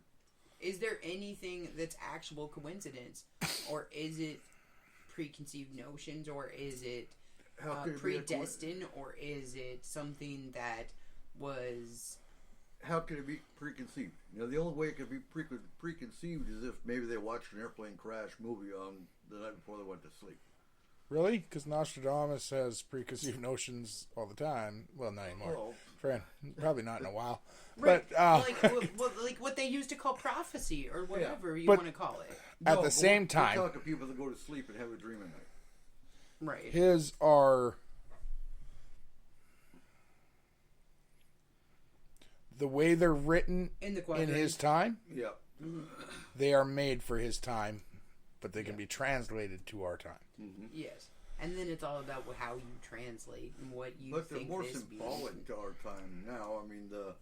Is there anything that's actual coincidence, or is it preconceived notions, or is it How could it be a predestined, or is it something that was? How could it be preconceived? You know, the only way it could be preconceived is if maybe they watched an airplane crash movie on the night before they went to sleep. Really? Because Nostradamus has preconceived notions all the time. Well, not anymore. Oh. Friend, probably not in a while. Right, But like what they used to call prophecy, or whatever you But- want to call it. at the same We're time, talking people that go to sleep and have a dream at night. Right. his are the way they're written In the in quadrant. his time. Yeah. They are made for his time, but they can be translated to our time. Yes. And then it's all about how you translate and what you But they're think more this symbolic means. to our time now. I mean, the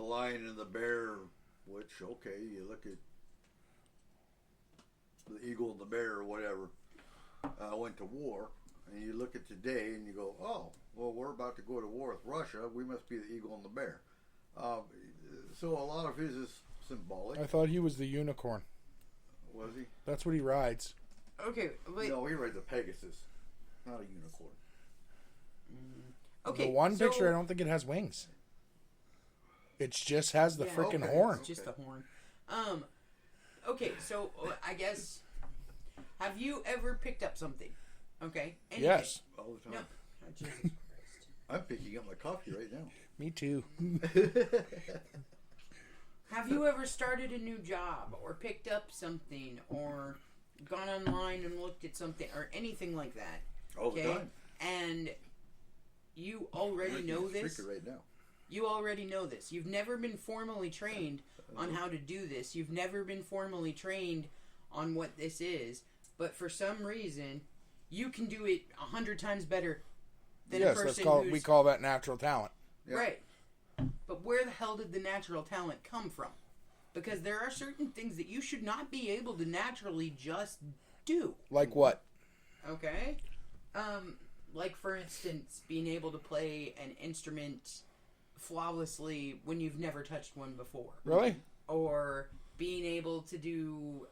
lion and the bear, which, okay, you look at the eagle and the bear or whatever, went to war, and you look at today and you go, oh, well, we're about to go to war with Russia. We must be the eagle and the bear. So a lot of his is symbolic. I thought he was the unicorn. Was he? That's what he rides. Okay, wait. No, he rides a Pegasus, not a unicorn. Okay. The one so- picture, I don't think it has wings. It just has the Yeah, freaking okay. horn. It's just the horn. Okay, so I guess, have you ever picked up something? Okay. Anything? Yes, All the No. time. Oh, Jesus Christ. I'm picking up my coffee right now. me too. Have you ever started a new job or picked up something or gone online and looked at something or anything like that? All the time. And you already know this. Right now. You already know this. You've never been formally trained on how to do this. You've never been formally trained on what this is. But for some reason, you can do it 100 times better than a Yes, person we who's... call that natural talent. Yeah. Right. But where the hell did the natural talent come from? Because there are certain things that you should not be able to naturally just do. Like what? Okay? Like, for instance, being able to play an instrument flawlessly when you've never touched one before. Really? Or being able to do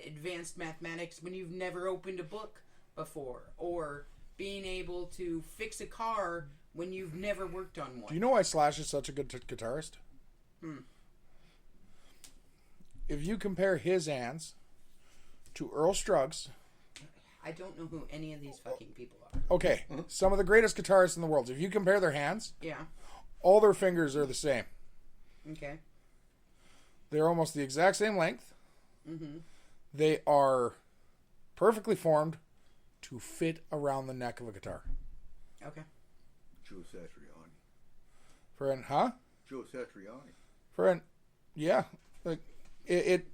advanced mathematics when you've never opened a book before. Or being able to fix a car when you've never worked on one. Do you know why Slash is such a good guitarist? If you compare his hands to Earl Scruggs, I don't know who any of these fucking people are. okay, some of the greatest guitarists in the world, if you compare their hands, Yeah. all their fingers are the same. Okay. They're almost the exact same length. They are perfectly formed to fit around the neck of a guitar. Okay. Joe Satriani. Friend, huh? Joe Satriani. Friend, yeah. Like it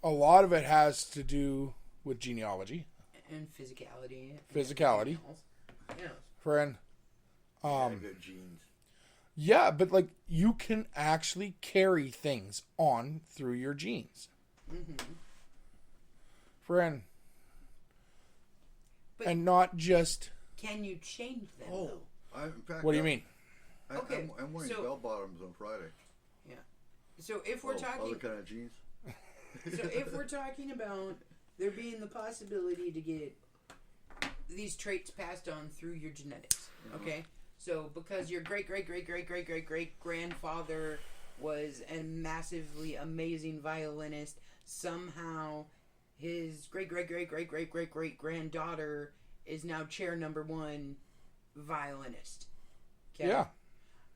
a lot of it has to do with genealogy. And physicality. and Physicality. everything else. Yeah. Friend, Good genes. yeah, but like you can actually carry things on through your genes. Friend. But- And not just Can you change them, Oh, though? in fact, what do you mean? Okay, I'm wearing so- bell bottoms on Friday. So if we're Other talking... kind of jeans. So if we're talking about there being the possibility to get these traits passed on through your genetics, okay? So because your great grandfather was a massively amazing violinist, somehow his great granddaughter is now chair number 1 violinist. Okay? Yeah.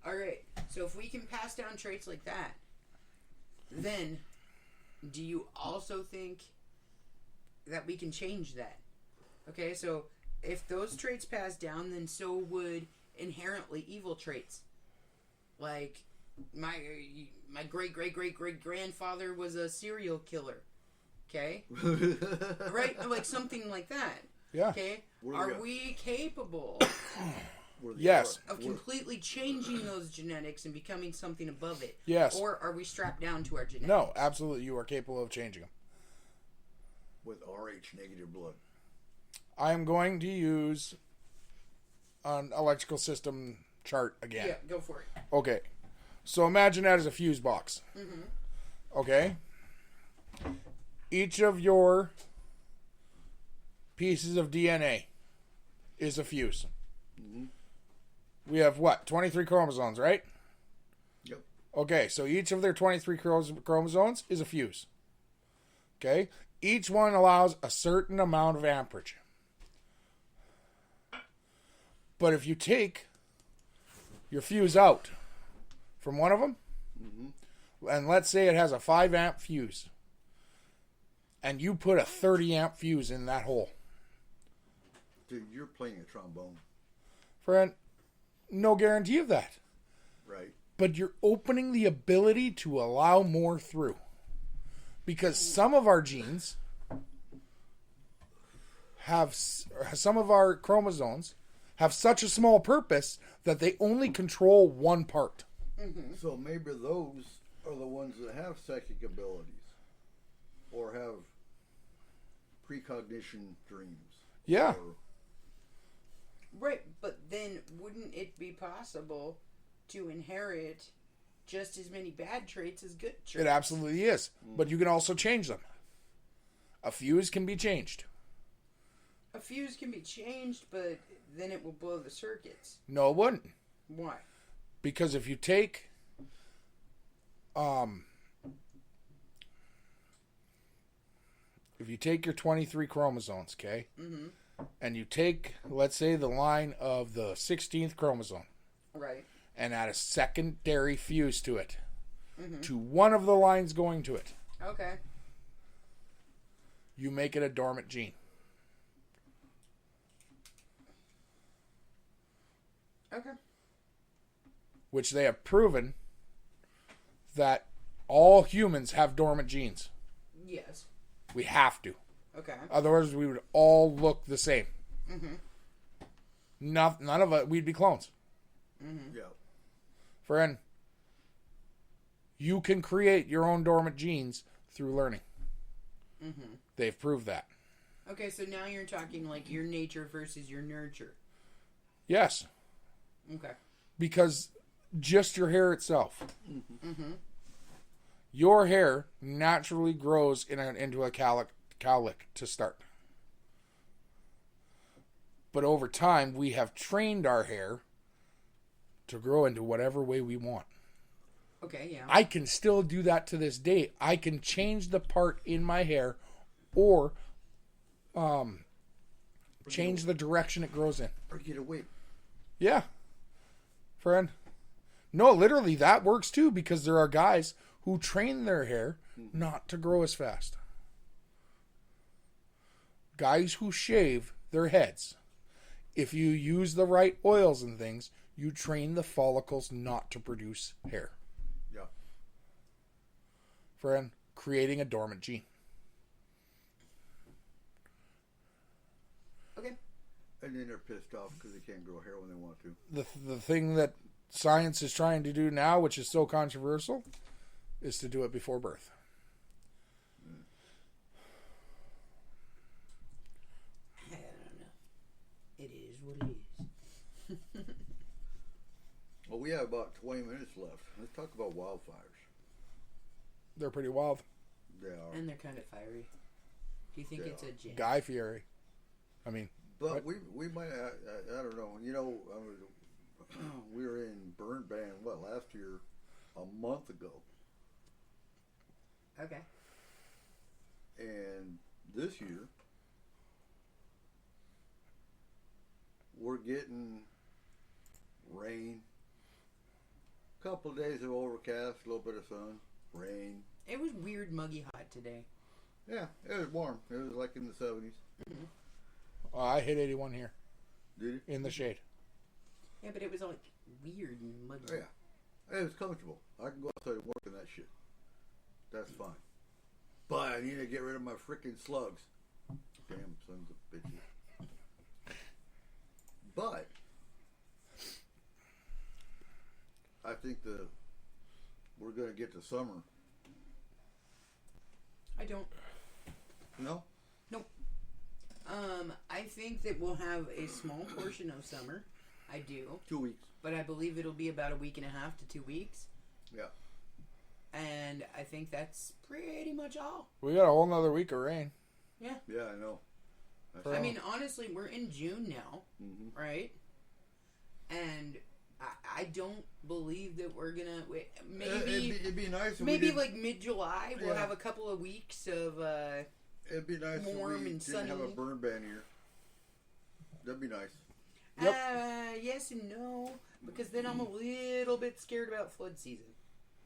All right. So if we can pass down traits like that, then do you also think that we can change that? Okay, so if those traits pass down, then so would inherently evil traits. Like my great grandfather was a serial killer. Okay? Right? Like something like that. Yeah. Okay? Are we capable Yes. of completely changing those genetics and becoming something above it? Yes. Or are we strapped down to our genetics? No, absolutely. You are capable of changing them. With RH negative blood. I am going to use an electrical system chart again. Yeah, go for it. Okay. So imagine that as a fuse box. Mm-hmm. Okay. Each of your pieces of DNA is a fuse. Mm-hmm. We have what? 23 chromosomes, right? Yep. Okay, so each of their 23 chromosomes is a fuse. Okay? Each one allows a certain amount of amperage. But if you take your fuse out from one of them, and let's say it has a 5 amp fuse, and you put a 30 amp fuse in that hole. Dude, you're playing a trombone. Friend, no guarantee of that. Right. But you're opening the ability to allow more through. Because some of our genes have, some of our chromosomes have such a small purpose that they only control one part. Mm-hmm. So maybe those are the ones that have psychic abilities or have precognition dreams. Yeah. Right, but then wouldn't it be possible to inherit just as many bad traits as good traits? It absolutely is. But you can also change them. A fuse can be changed. A fuse can be changed, but then it will blow the circuits. No, it wouldn't. Why? Because if you take your 23 chromosomes, okay, and you take, let's say, the line of the 16th chromosome, Right. and add a secondary fuse to it, to one of the lines going to it, Okay. you make it a dormant gene. Okay. Which they have proven that all humans have dormant genes. Yes. We have to. Okay. Otherwise, we would all look the same. Mm-hmm. None of it, we'd be clones. Mm-hmm. Yeah. Friend, you can create your own dormant genes through learning. Mm-hmm. They've proved that. Okay, so now you're talking like your nature versus your nurture. Yes. Okay. Because just your hair itself. Mm-hmm. Your hair naturally grows into a cowlick to start. But over time, we have trained our hair to grow into whatever way we want. Okay, yeah. I can still do that to this day. I can change the part in my hair or change the direction it grows in. Or get a wig. Yeah. Friend. No, literally, that works too, because there are guys who train their hair not to grow as fast. Guys who shave their heads. If you use the right oils and things, you train the follicles not to produce hair. Yeah. Friend, creating a dormant gene. Okay. And then they're pissed off because they can't grow hair when they want to. The thing that science is trying to do now, which is so controversial, is to do it before birth. I don't know. It is what it is. Well, we have about 20 minutes left. Let's talk about wildfires. They're pretty wild. They are. And they're kind of fiery. Do you think They it's are. a gem? Guy Fieri. I mean, But what? we might, I don't know. You know, we were in Burn Ban, last year, a month ago. Okay. And this year, we're getting rain. Couple of days of overcast, a little bit of sun, rain. It was weird, muggy hot today. Yeah, it was warm. It was like in the 70s. I hit 81 here Did it? in the shade. Yeah, but it was like weird and muggy. Oh, yeah. It was comfortable. I can go outside and work in that shit. That's fine. But I need to get rid of my freaking slugs. Damn sons of bitches. But I think we're gonna get to summer. I don't. No? Nope. I think that we'll have a small portion of summer. I do. 2 weeks. But I believe it'll be about a week and a half to 2 weeks. Yeah. And I think that's pretty much all. We got a whole nother week of rain. Yeah. Yeah, I know. I mean, honestly, we're in June now, right? And I don't believe that we're gonna maybe it'd be nice. If maybe like mid-July we'll have a couple of weeks of it'd be nice warm if we and didn't sunny. have a burn ban here. That'd be nice. Yes and no, because then I'm a little bit scared about flood season.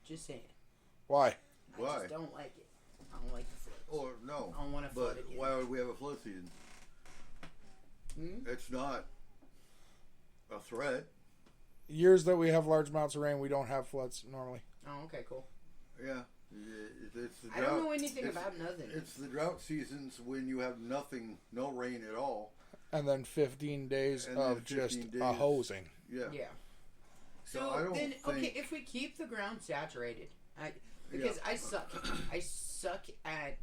Just saying. Why? I just don't like it. I don't like the floods. Or no. I don't want to flood But again. why would we have a flood season? It's not a threat. Years that we have large amounts of rain, we don't have floods normally. Oh, okay, cool. Yeah. It's the I drought. don't know anything about nothing. It's the drought seasons when you have nothing, no rain at all. And then 15 days And then of 15 just days. a hosing. Yeah. Yeah. So So I don't then, think- okay, if we keep the ground saturated, because I suck at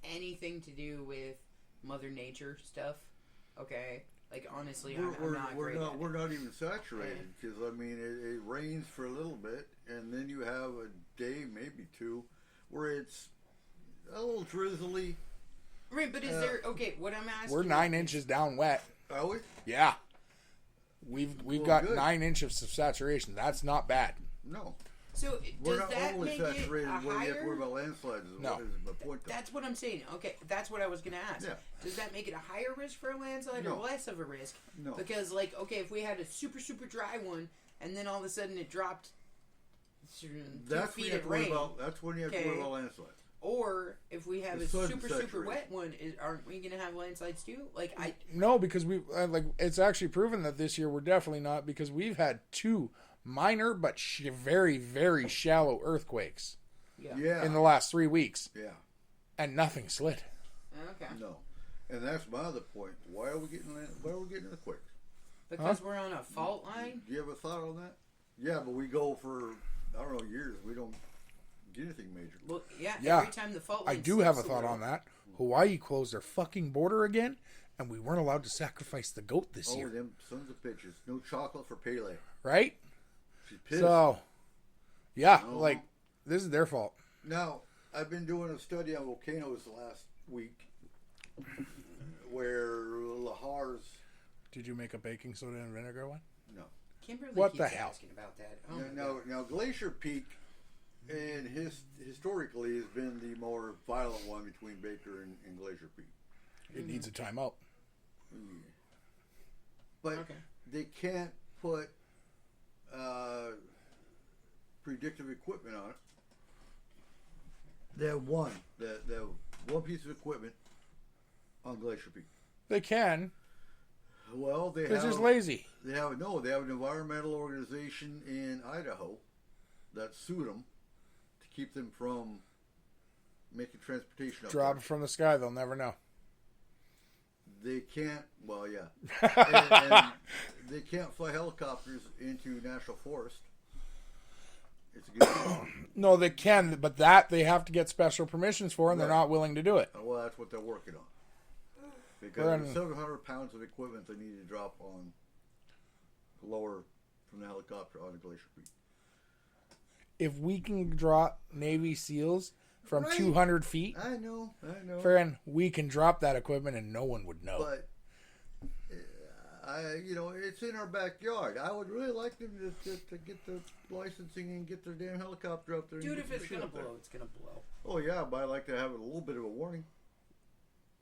anything to do with Mother Nature stuff. Okay, like honestly, I'm not great at it. We're not even saturated because I mean it rains for a little bit and then you have a day, maybe two, where it's a little drizzly. Right, but is there what I'm asking? We're 9 inches down wet. Are we? Yeah. We've Well, got good. 9 inches of saturation. That's not bad. No. So We're does not that overly make it saturated a where you have to higher? worry about landslides. No. Is my point though. That's what I'm saying. Okay, that's what I was gonna ask. Yeah. Does that make it a higher risk for a landslide No. or less of a risk? No. Because if we had a super dry one and then all of a sudden it dropped 2 That's when feet you have of to worry rain, about. That's when you have to worry Okay. about landslides. or if we have The a sun's super saturated. wet one, aren't we gonna have landslides too? No, because we it's actually proven that this year we're definitely not, because we've had 2 minor but very, very shallow earthquakes Yeah. in the last 3 weeks, Yeah. and nothing slid. Okay. No. And that's my other point. Why are we getting earthquakes? Because we're on a fault line. Do you have a thought on that? Yeah, but we go for I don't know years. We don't get anything major. Well, Yeah. every time the fault line I do have a slips thought little- on that. Hawaii closed their fucking border again, and we weren't allowed to sacrifice the goat this Oh, year, them sons of bitches! No chocolate for Pele. right? She's pissed. So, yeah, Oh. this is their fault. Now I've been doing a study on volcanoes the last week, where Lahar's Did you make a baking soda and vinegar one? no. Kimberly What keeps the hell? asking about that. Oh my God. Now Glacier Peak, and historically has been the more violent one between Baker and Glacier Peak. It needs a timeout. But Okay. they can't put predictive equipment on it. They have one piece of equipment on Glacier Peak. They can. Well, they They're have just lazy. They have an environmental organization in Idaho that sued them to keep them from making transportation up Drop there. it from the sky. They'll never know. They can't. Well, yeah, and they can't fly helicopters into national forest. It's against the law. No, they can, but that they have to get special permissions for, and they're Right. not willing to do it. Well, that's what they're working on. Because We're there's in- 700 pounds of equipment they need to drop on lower from the helicopter on Glacier Peak. If we can drop Navy SEALs from Right. 200 feet, I know. friend, we can drop that equipment and no one would know. But it's in our backyard. I would really like them to get the licensing and get their damn helicopter up there. and Dude, get if some it's shit gonna up there. blow, it's gonna blow. Oh yeah, but I'd like to have a little bit of a warning.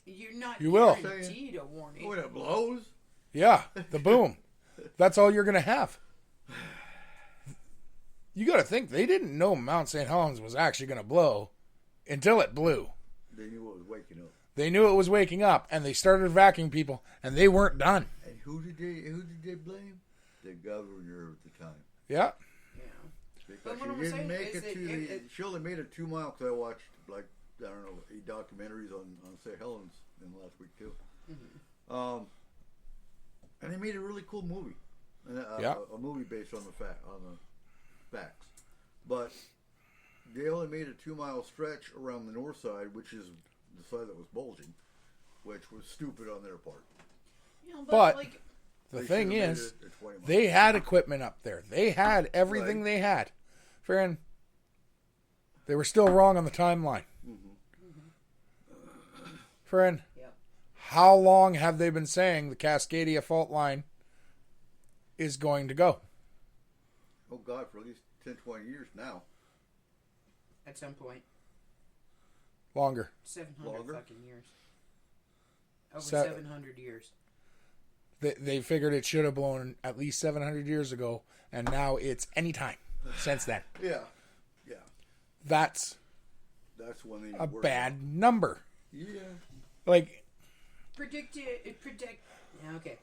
You're not You will. guaranteed a warning. When it blows, Yeah, the boom. That's all you're going to have. You got to think, they didn't know Mount St. Helens was actually going to blow until it blew. they knew it was waking up. They knew it was waking up, and they started evacuating people, and they weren't done. And who did they blame? The governor at the time. Yeah. Yeah. Because But what she I'm didn't saying make is it that to the. She only made it 2 miles. Because I watched like I don't know, 8 documentaries on St. Helens in the last week too. And they made a really cool movie. A movie based on the facts. But they only made a 2-mile stretch around the north side, which is the side that was bulging, which was stupid on their part. Yeah, But like, the They thing should've made is, it 20 miles. they had equipment up there. They had everything Right. they had. Farron, they were still wrong on the timeline. Farron, yeah. how long have they been saying the Cascadia fault line is going to go? Oh God, for at least 10, 20 years now. At some point, Longer. 700 Longer? fucking years. Over Se- 700 years. They figured it should have blown at least 700 years ago, and now it's any time since then. Yeah. That's That's when they a were- bad number. Yeah. Like, Predict. Yeah, okay.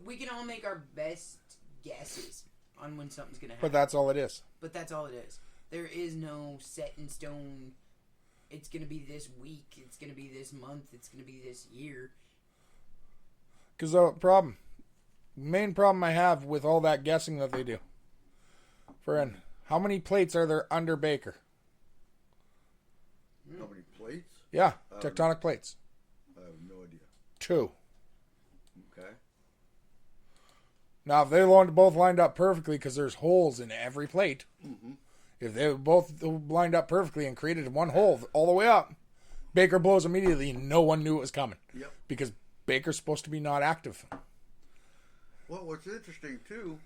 We can all make our best guesses on when something's gonna happen. but that's all it is. But that's all it is. There is no set in stone. It's gonna be this week. It's gonna be this month. It's gonna be this year. Because the main problem I have with all that guessing that they do. Friend, how many plates are there under Baker? How many plates? Yeah, tectonic plates. I have no idea. 2. Okay. Now, if they both lined up perfectly, because there's holes in every plate, if they both lined up perfectly and created one hole all the way up, Baker blows immediately. No one knew it was coming. Yep. Because Baker's supposed to be not active. Well, what's interesting too,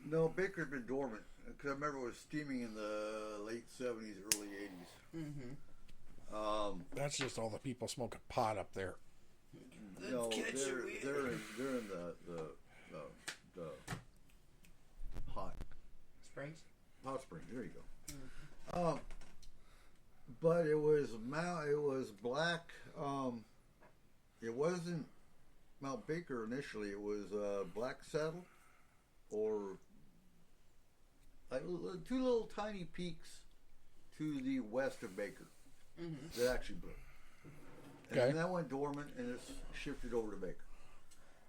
no, Baker's been dormant. Because I remember it was steaming in the late 70s, early 80s. That's just all the people smoking pot up there. No, they're in the hot Springs. spring. There you go. But it was black. It wasn't Mount Baker initially. It was Black Saddle, or like 2 little tiny peaks to the west of Baker that actually blew. And Okay. then that went dormant, and it's shifted over to Baker.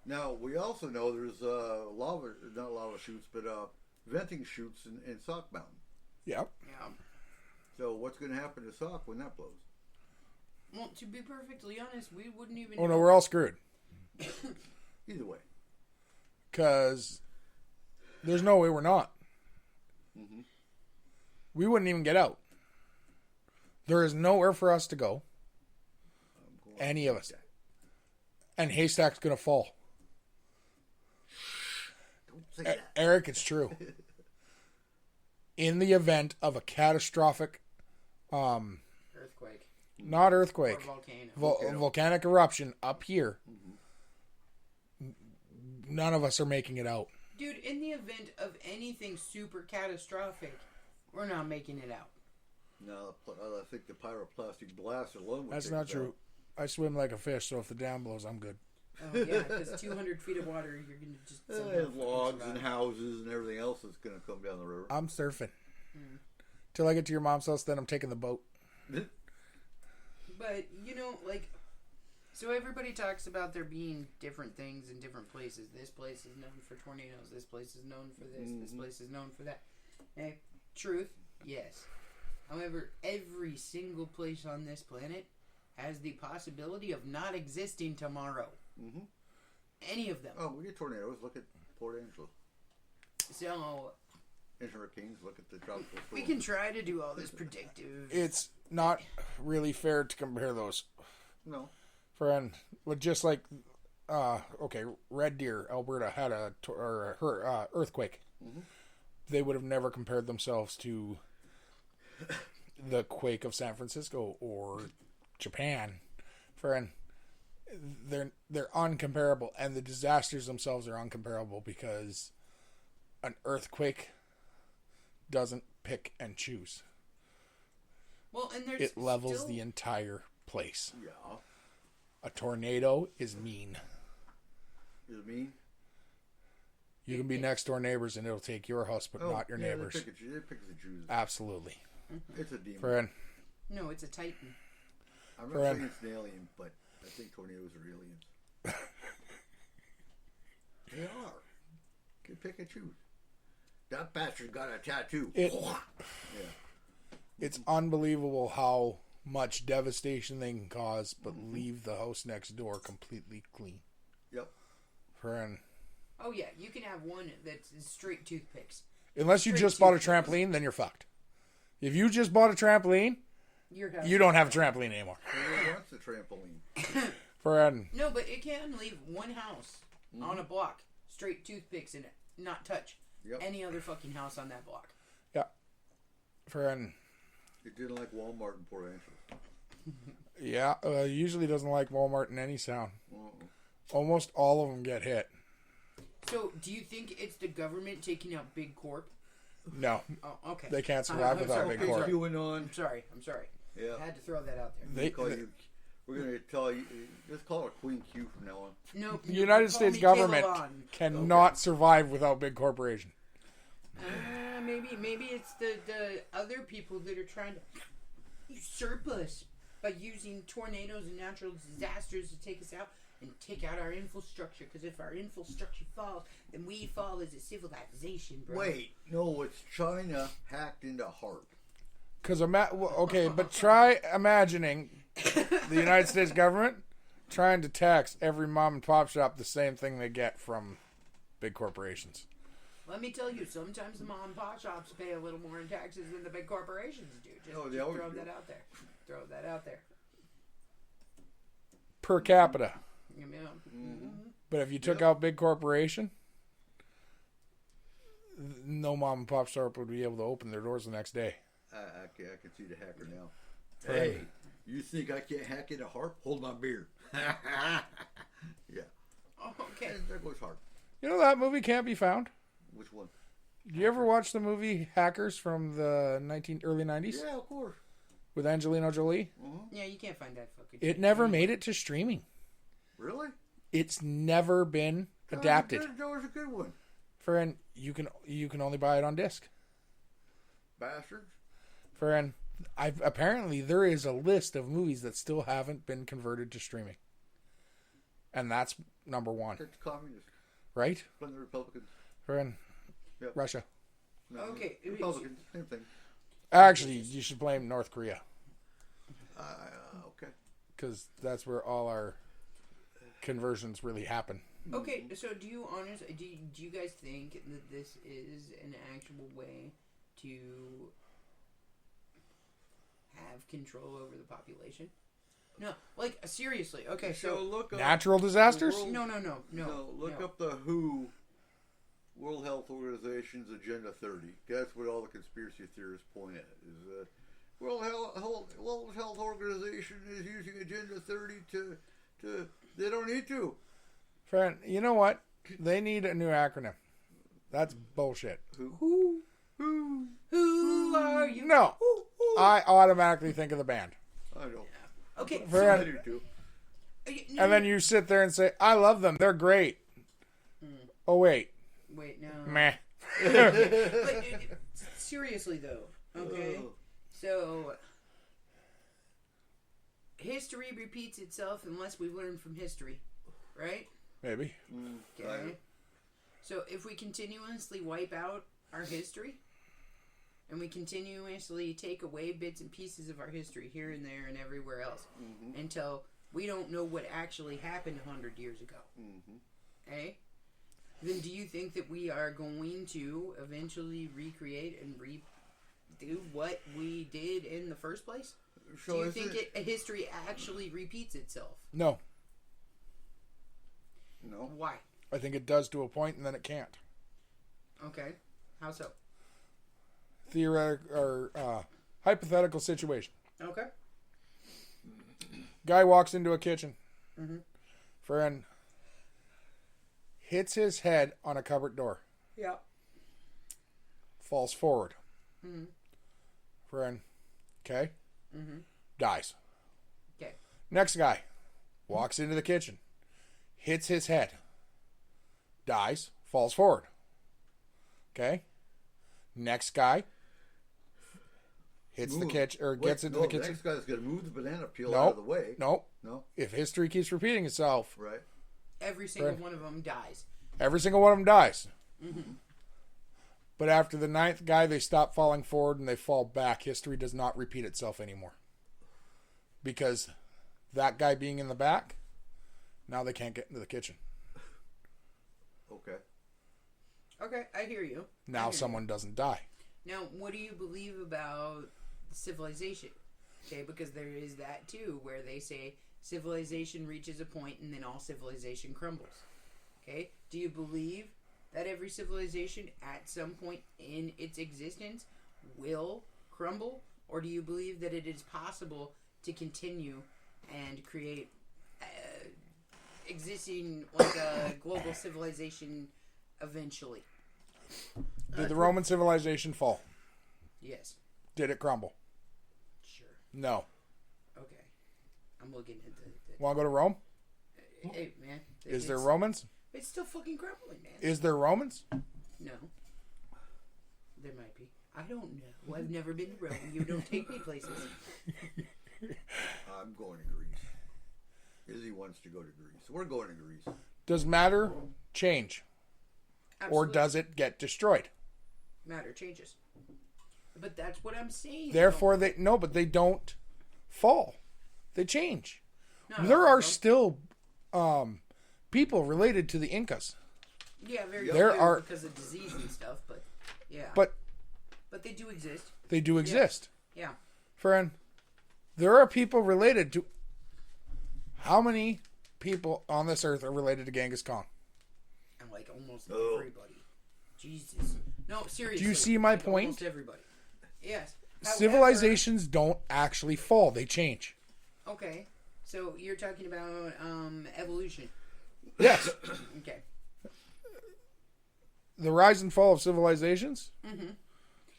Now, we also know there's not lava chutes, but venting chutes in Sauk Mountain. Yep. Yeah. So what's going to happen to Sauk when that blows? Well, to be perfectly honest, we wouldn't even. Oh, no, we're all screwed. Either way. Because there's no way we're not. We wouldn't even get out. There is nowhere for us to go. Any of us. And Haystack's going to fall. Don't say that. Eric, it's true. In the event of a catastrophic, Earthquake. not Or earthquake, volcano. volcanic eruption up here, none of us are making it out. Dude, in the event of anything super catastrophic, we're not making it out. No, I think the pyroclastic blast alone would That's take not us true. out. I swim like a fish, so if the dam blows, I'm good. Oh, yeah, because 200 feet of water, you're going to just. somehow And fucking logs survive. and houses and everything else that's going to come down the river. I'm surfing. Till I get to your mom's house, then I'm taking the boat. But, you know, like, so everybody talks about there being different things in different places. This place is known for tornadoes. This place is known for this. This place is known for that. And truth, yes. However, every single place on this planet has the possibility of not existing tomorrow. Any of them. Oh, we get tornadoes. Look at Port Angelo. So, And hurricanes. Look at the tropical storm. we can try to do all this predictive. It's not really fair to compare those. No. Friend, but just like, okay, Red Deer, Alberta had a earthquake. They would have never compared themselves to the quake of San Francisco or Japan. Friend, they're uncomparable, and the disasters themselves are uncomparable because an earthquake doesn't pick and choose. Well, and there's It levels still... the entire place. Yeah. A tornado is mean. Is it mean? You can be next door neighbors and it'll take your house, but not your neighbors. They pick and choose. Absolutely. It's a demon. Friend, No, it's a Titan. I'm not Friend. saying it's an alien, but I think tornadoes are aliens. They are. You can pick and choose. That bastard got a tattoo. It- Yeah. It's unbelievable how much devastation they can cause, but leave the house next door completely clean. Yep. Friend. Oh yeah, you can have one that's straight toothpicks. Unless you Straight just bought a toothpicks. trampoline, then you're fucked. If you just bought a trampoline, you don't have a trampoline anymore. Who wants a trampoline? Friend. No, but it can leave one house on a block, straight toothpicks in it, not touch Yep. any other fucking house on that block. Yeah. Friend. It didn't like Walmart in Port Angeles. Yeah, usually doesn't like Walmart in any sound. Uh-uh. Almost all of them get hit. So, do you think it's the government taking out Big Corp? No, Oh, okay. they can't survive I'm without sorry, Big I'm Corp. sorry. QAnon. I'm sorry. Yeah. I had to throw that out there. They, We're going to tell you. Let's call it Queen Q from now on. No, the United call States me government Kayla cannot survive without big corporation. Maybe it's the other people that are trying to usurp us by using tornadoes and natural disasters to take us out and take out our infrastructure. Because if our infrastructure falls, then we fall as a civilization, bro. Wait, no, it's China hacked into HARP. Because okay, but try imagining the United States government trying to tax every mom and pop shop the same thing they get from big corporations. Let me tell you, sometimes the mom and pop shops pay a little more in taxes than the big corporations do. Just, Oh, they just always throw do. that out there. Throw that out there. Per capita. You know? But if you took out big corporation, no mom and pop shop would be able to open their doors the next day. I can see the hacker now. Right. Hey, you think I can't hack into HARP? Hold my beer. Yeah. Oh, okay. And there goes HARP. You know that movie can't be found? Which one? Do you ever watch the movie Hackers from the early 90s Yeah, of course. with Angelina Jolie? Yeah, you can't find that fucking It shit never anywhere. made it to streaming. Really? It's never been adapted. That was a good one. Friend, you can only buy it on disc. Bastards. Friend, apparently there is a list of movies that still haven't been converted to streaming. And that's number one, It's communists. right? From the Republicans. Friend, Yep. Russia. No, Okay, Republicans. Same thing. Actually, you should blame North Korea Okay. because that's where all our conversions really happen. Okay, so do you guys think that this is an actual way to have control over the population? No, like seriously. Okay, so look up Natural disasters? World- no. Look up the WHO, World Health Organization's Agenda 30. That's what all the conspiracy theorists point at. Is World Health Organization is using Agenda 30 to they don't need to. Friend, you know what? They need a new acronym. That's bullshit. Who? who are you? No. I automatically think of the band. I know. Okay, Friend, I do too. and then you sit there and say, I love them. They're great. Oh, wait. wait, no. Meh. But seriously though, okay. Oh. So history repeats itself unless we learn from history, right? Maybe. Okay. So if we continuously wipe out our history, and we continuously take away bits and pieces of our history here and there and everywhere else, until we don't know what actually happened 100 years ago, eh? Then do you think that we are going to eventually recreate and redo what we did in the first place? So Do you is think it? history actually repeats itself? No. No. Why? I think it does to a point and then it can't. Okay. How so? Theoretical or hypothetical situation. Okay. Guy walks into a kitchen. Mhm. Friend hits his head on a cupboard door. Yeah. Falls forward. Mhm. Friend. Okay. Mhm. Dies. Okay. Next guy walks into the kitchen. Hits his head. Dies. Falls forward. Okay. Next guy hits Move. the kitchen or gets into no, the kitchen. The next guy's going to move the banana peel Nope. out of the way. Nope. No. If history keeps repeating itself, Right. Every single Right. one of them dies. every single one of them dies. Mm-hmm. But after the 9th guy, they stop falling forward and they fall back. History does not repeat itself anymore. Because that guy being in the back, now they can't get into the kitchen. Okay. Okay, I hear you. Now someone doesn't die. Now, what do you believe about civilization? Okay, because there is that too, where they say civilization reaches a point and then all civilization crumbles. Okay, do you believe that every civilization at some point in its existence will crumble? Or do you believe that it is possible to continue and create existing like a global civilization eventually? Did the Roman civilization fall? Yes. Did it crumble? Sure. No. Okay. I'm looking at the Want to go to Rome? hey, man. Is there it's- Romans? It's still fucking crumbling, man. Is there Romans? No. There might be. I don't know. I've never been to Rome. You don't take me places. I'm going to Greece. Izzy wants to go to Greece. We're going to Greece. Does matter change? Or Absolutely. does it get destroyed? Matter changes. But that's what I'm saying. Therefore, but they don't fall. They change. No, There no, are no. still people related to the Incas. Yeah, very There few are- because of disease and stuff, but yeah. But they do exist. they do exist. Yeah. Friend, there are people related to... How many people on this earth are related to Genghis Khan? And like almost Oh. everybody. Jesus. No, seriously. Do you see my Like, point? Almost everybody. Yes. However- Civilizations don't actually fall. They change. Okay. So you're talking about evolution. Yes. Okay. The rise and fall of civilizations?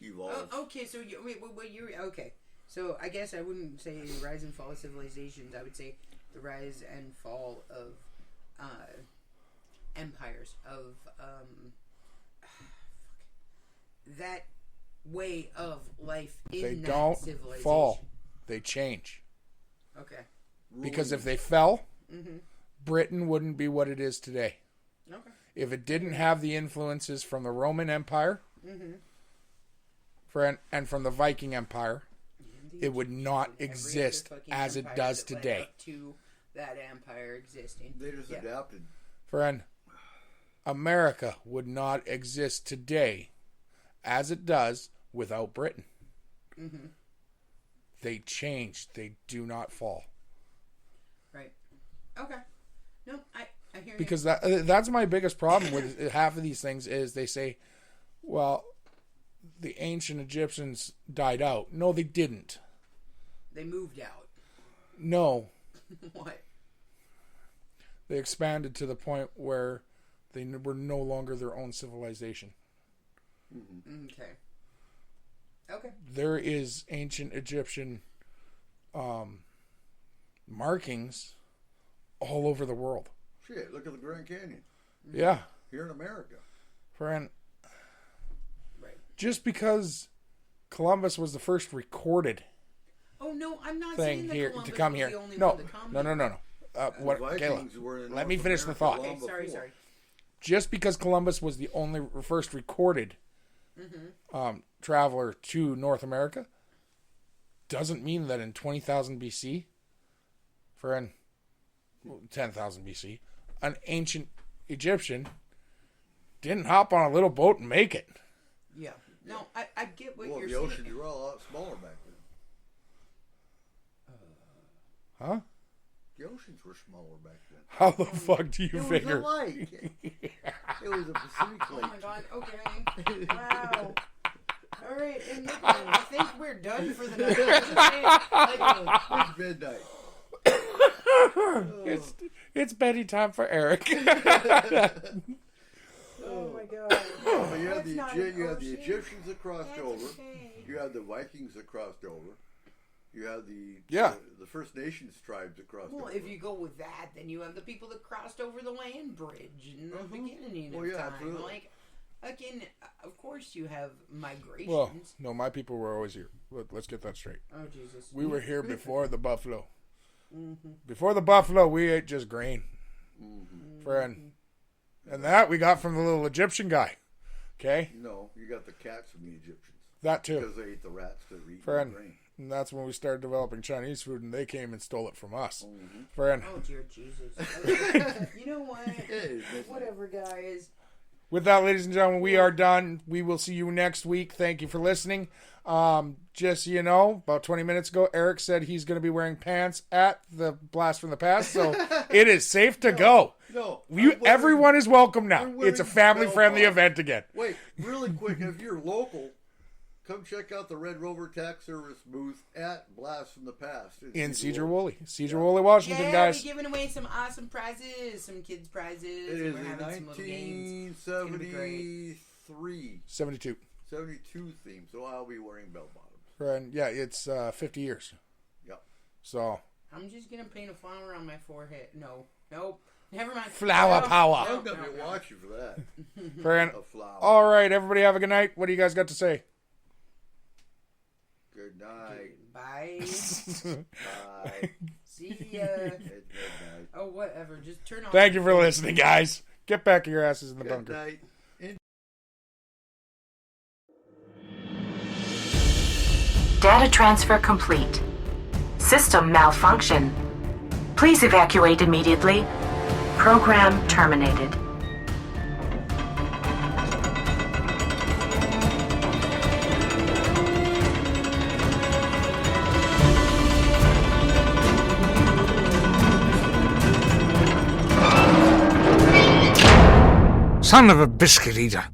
Evolve. Okay, so you're okay. So I guess I wouldn't say rise and fall of civilizations. I would say the rise and fall of empires, of that way of life in They that don't civilization. fall. They change. Okay. Because if they fell, Mm-hmm. Britain wouldn't be what it is today. Okay. If it didn't have the influences from the Roman Empire and from the Viking Empire, it would not Every exist other fucking as it empire does that led today. up to that empire existing. They just Yeah. adapted. Friend, America would not exist today as it does without Britain. Mm-hmm. They change. They do not fall. Right. Okay. No, I hear Because that's my biggest problem with half of these things is they say, well, the ancient Egyptians died out. No, they didn't. you. They moved out. No, What? they expanded to the point where they were no longer their own civilization. Okay. Okay. There is ancient Egyptian markings all over the world. Shit, look at the Grand Canyon. Yeah, Here in America. friend. Right. Just because Columbus was the first recorded Oh no, I'm not saying thing that here Columbus to come was here. the only No, one to come no, here. no, no, no. What, The Kayla? Vikings were in Let me North finish the America thought. long Okay, sorry, before. sorry. Just because Columbus was the only first recorded traveler to North America doesn't mean that in 20,000 BC, friend, 10,000 BC, an ancient Egyptian didn't hop on a little boat and make it. Yeah. No, I get what Well, you're the saying. oceans were all a lot smaller back then. Huh? The oceans were smaller back then. How the fuck do you It figure? was a lake. It was a Pacific Oh lake. my god, okay. Wow. Alright, and Nick, I think we're done for the night. It's midnight. It's Betty time for Eric. Oh my god. But you had That's the not you an had the ocean. Egyptians that crossed That's over. okay. You had the Vikings that crossed over. You had Yeah. the First Nations tribes that crossed Well, over. if you go with that, then you have the people that crossed over the land bridge in the beginning Well, of yeah, time. absolutely. Like, Again, of course you have migrations. Well, no, my people were always here. Let's get that straight. Oh, Jesus. We were here before the buffalo. Mm-hmm. Before the buffalo, we ate just grain. Mm-hmm. Friend. And that we got from the little Egyptian guy. Okay? No, you got the cats from the Egyptians. That too. Because they ate the rats that were eating Friend. the grain. And that's when we started developing Chinese food, and they came and stole it from us. Mm-hmm. Friend. Oh, dear Jesus. You know what? Whatever, guys. With that, ladies and gentlemen, we are done. We will see you next week. Thank you for listening. Just so you know, about 20 minutes ago, Eric said he's going to be wearing pants at the Blast from the Past, so it is safe to go. No. Everyone is welcome now. I'm wearing It's a family-friendly bell bottoms. event again. Wait, really quick, if you're local, come check out the Red Rover Tax Service booth at Blast from the Past. In Cedar Woolley. Washington, Yeah, guys. we're giving away some awesome prizes, some kids' prizes. It is and we're a having some little games. It's gonna be great. 1973, 72. 72 theme, so I'll be wearing bell bottoms. And yeah, it's 50 years. Yep. So. I'm just gonna paint a flower on my forehead. Nope. Never mind. Flower power. I'm going to be watching for that. Friend. A flower. All right, everybody have a good night. What do you guys got to say? Good night. Bye. Bye. See ya. It's midnight. Oh, whatever. Just turn off. Thank you for listening, guys. Get back your asses in the Good bunker. night. Data transfer complete. System malfunction. Please evacuate immediately. Program terminated. Son of a biscuit eater.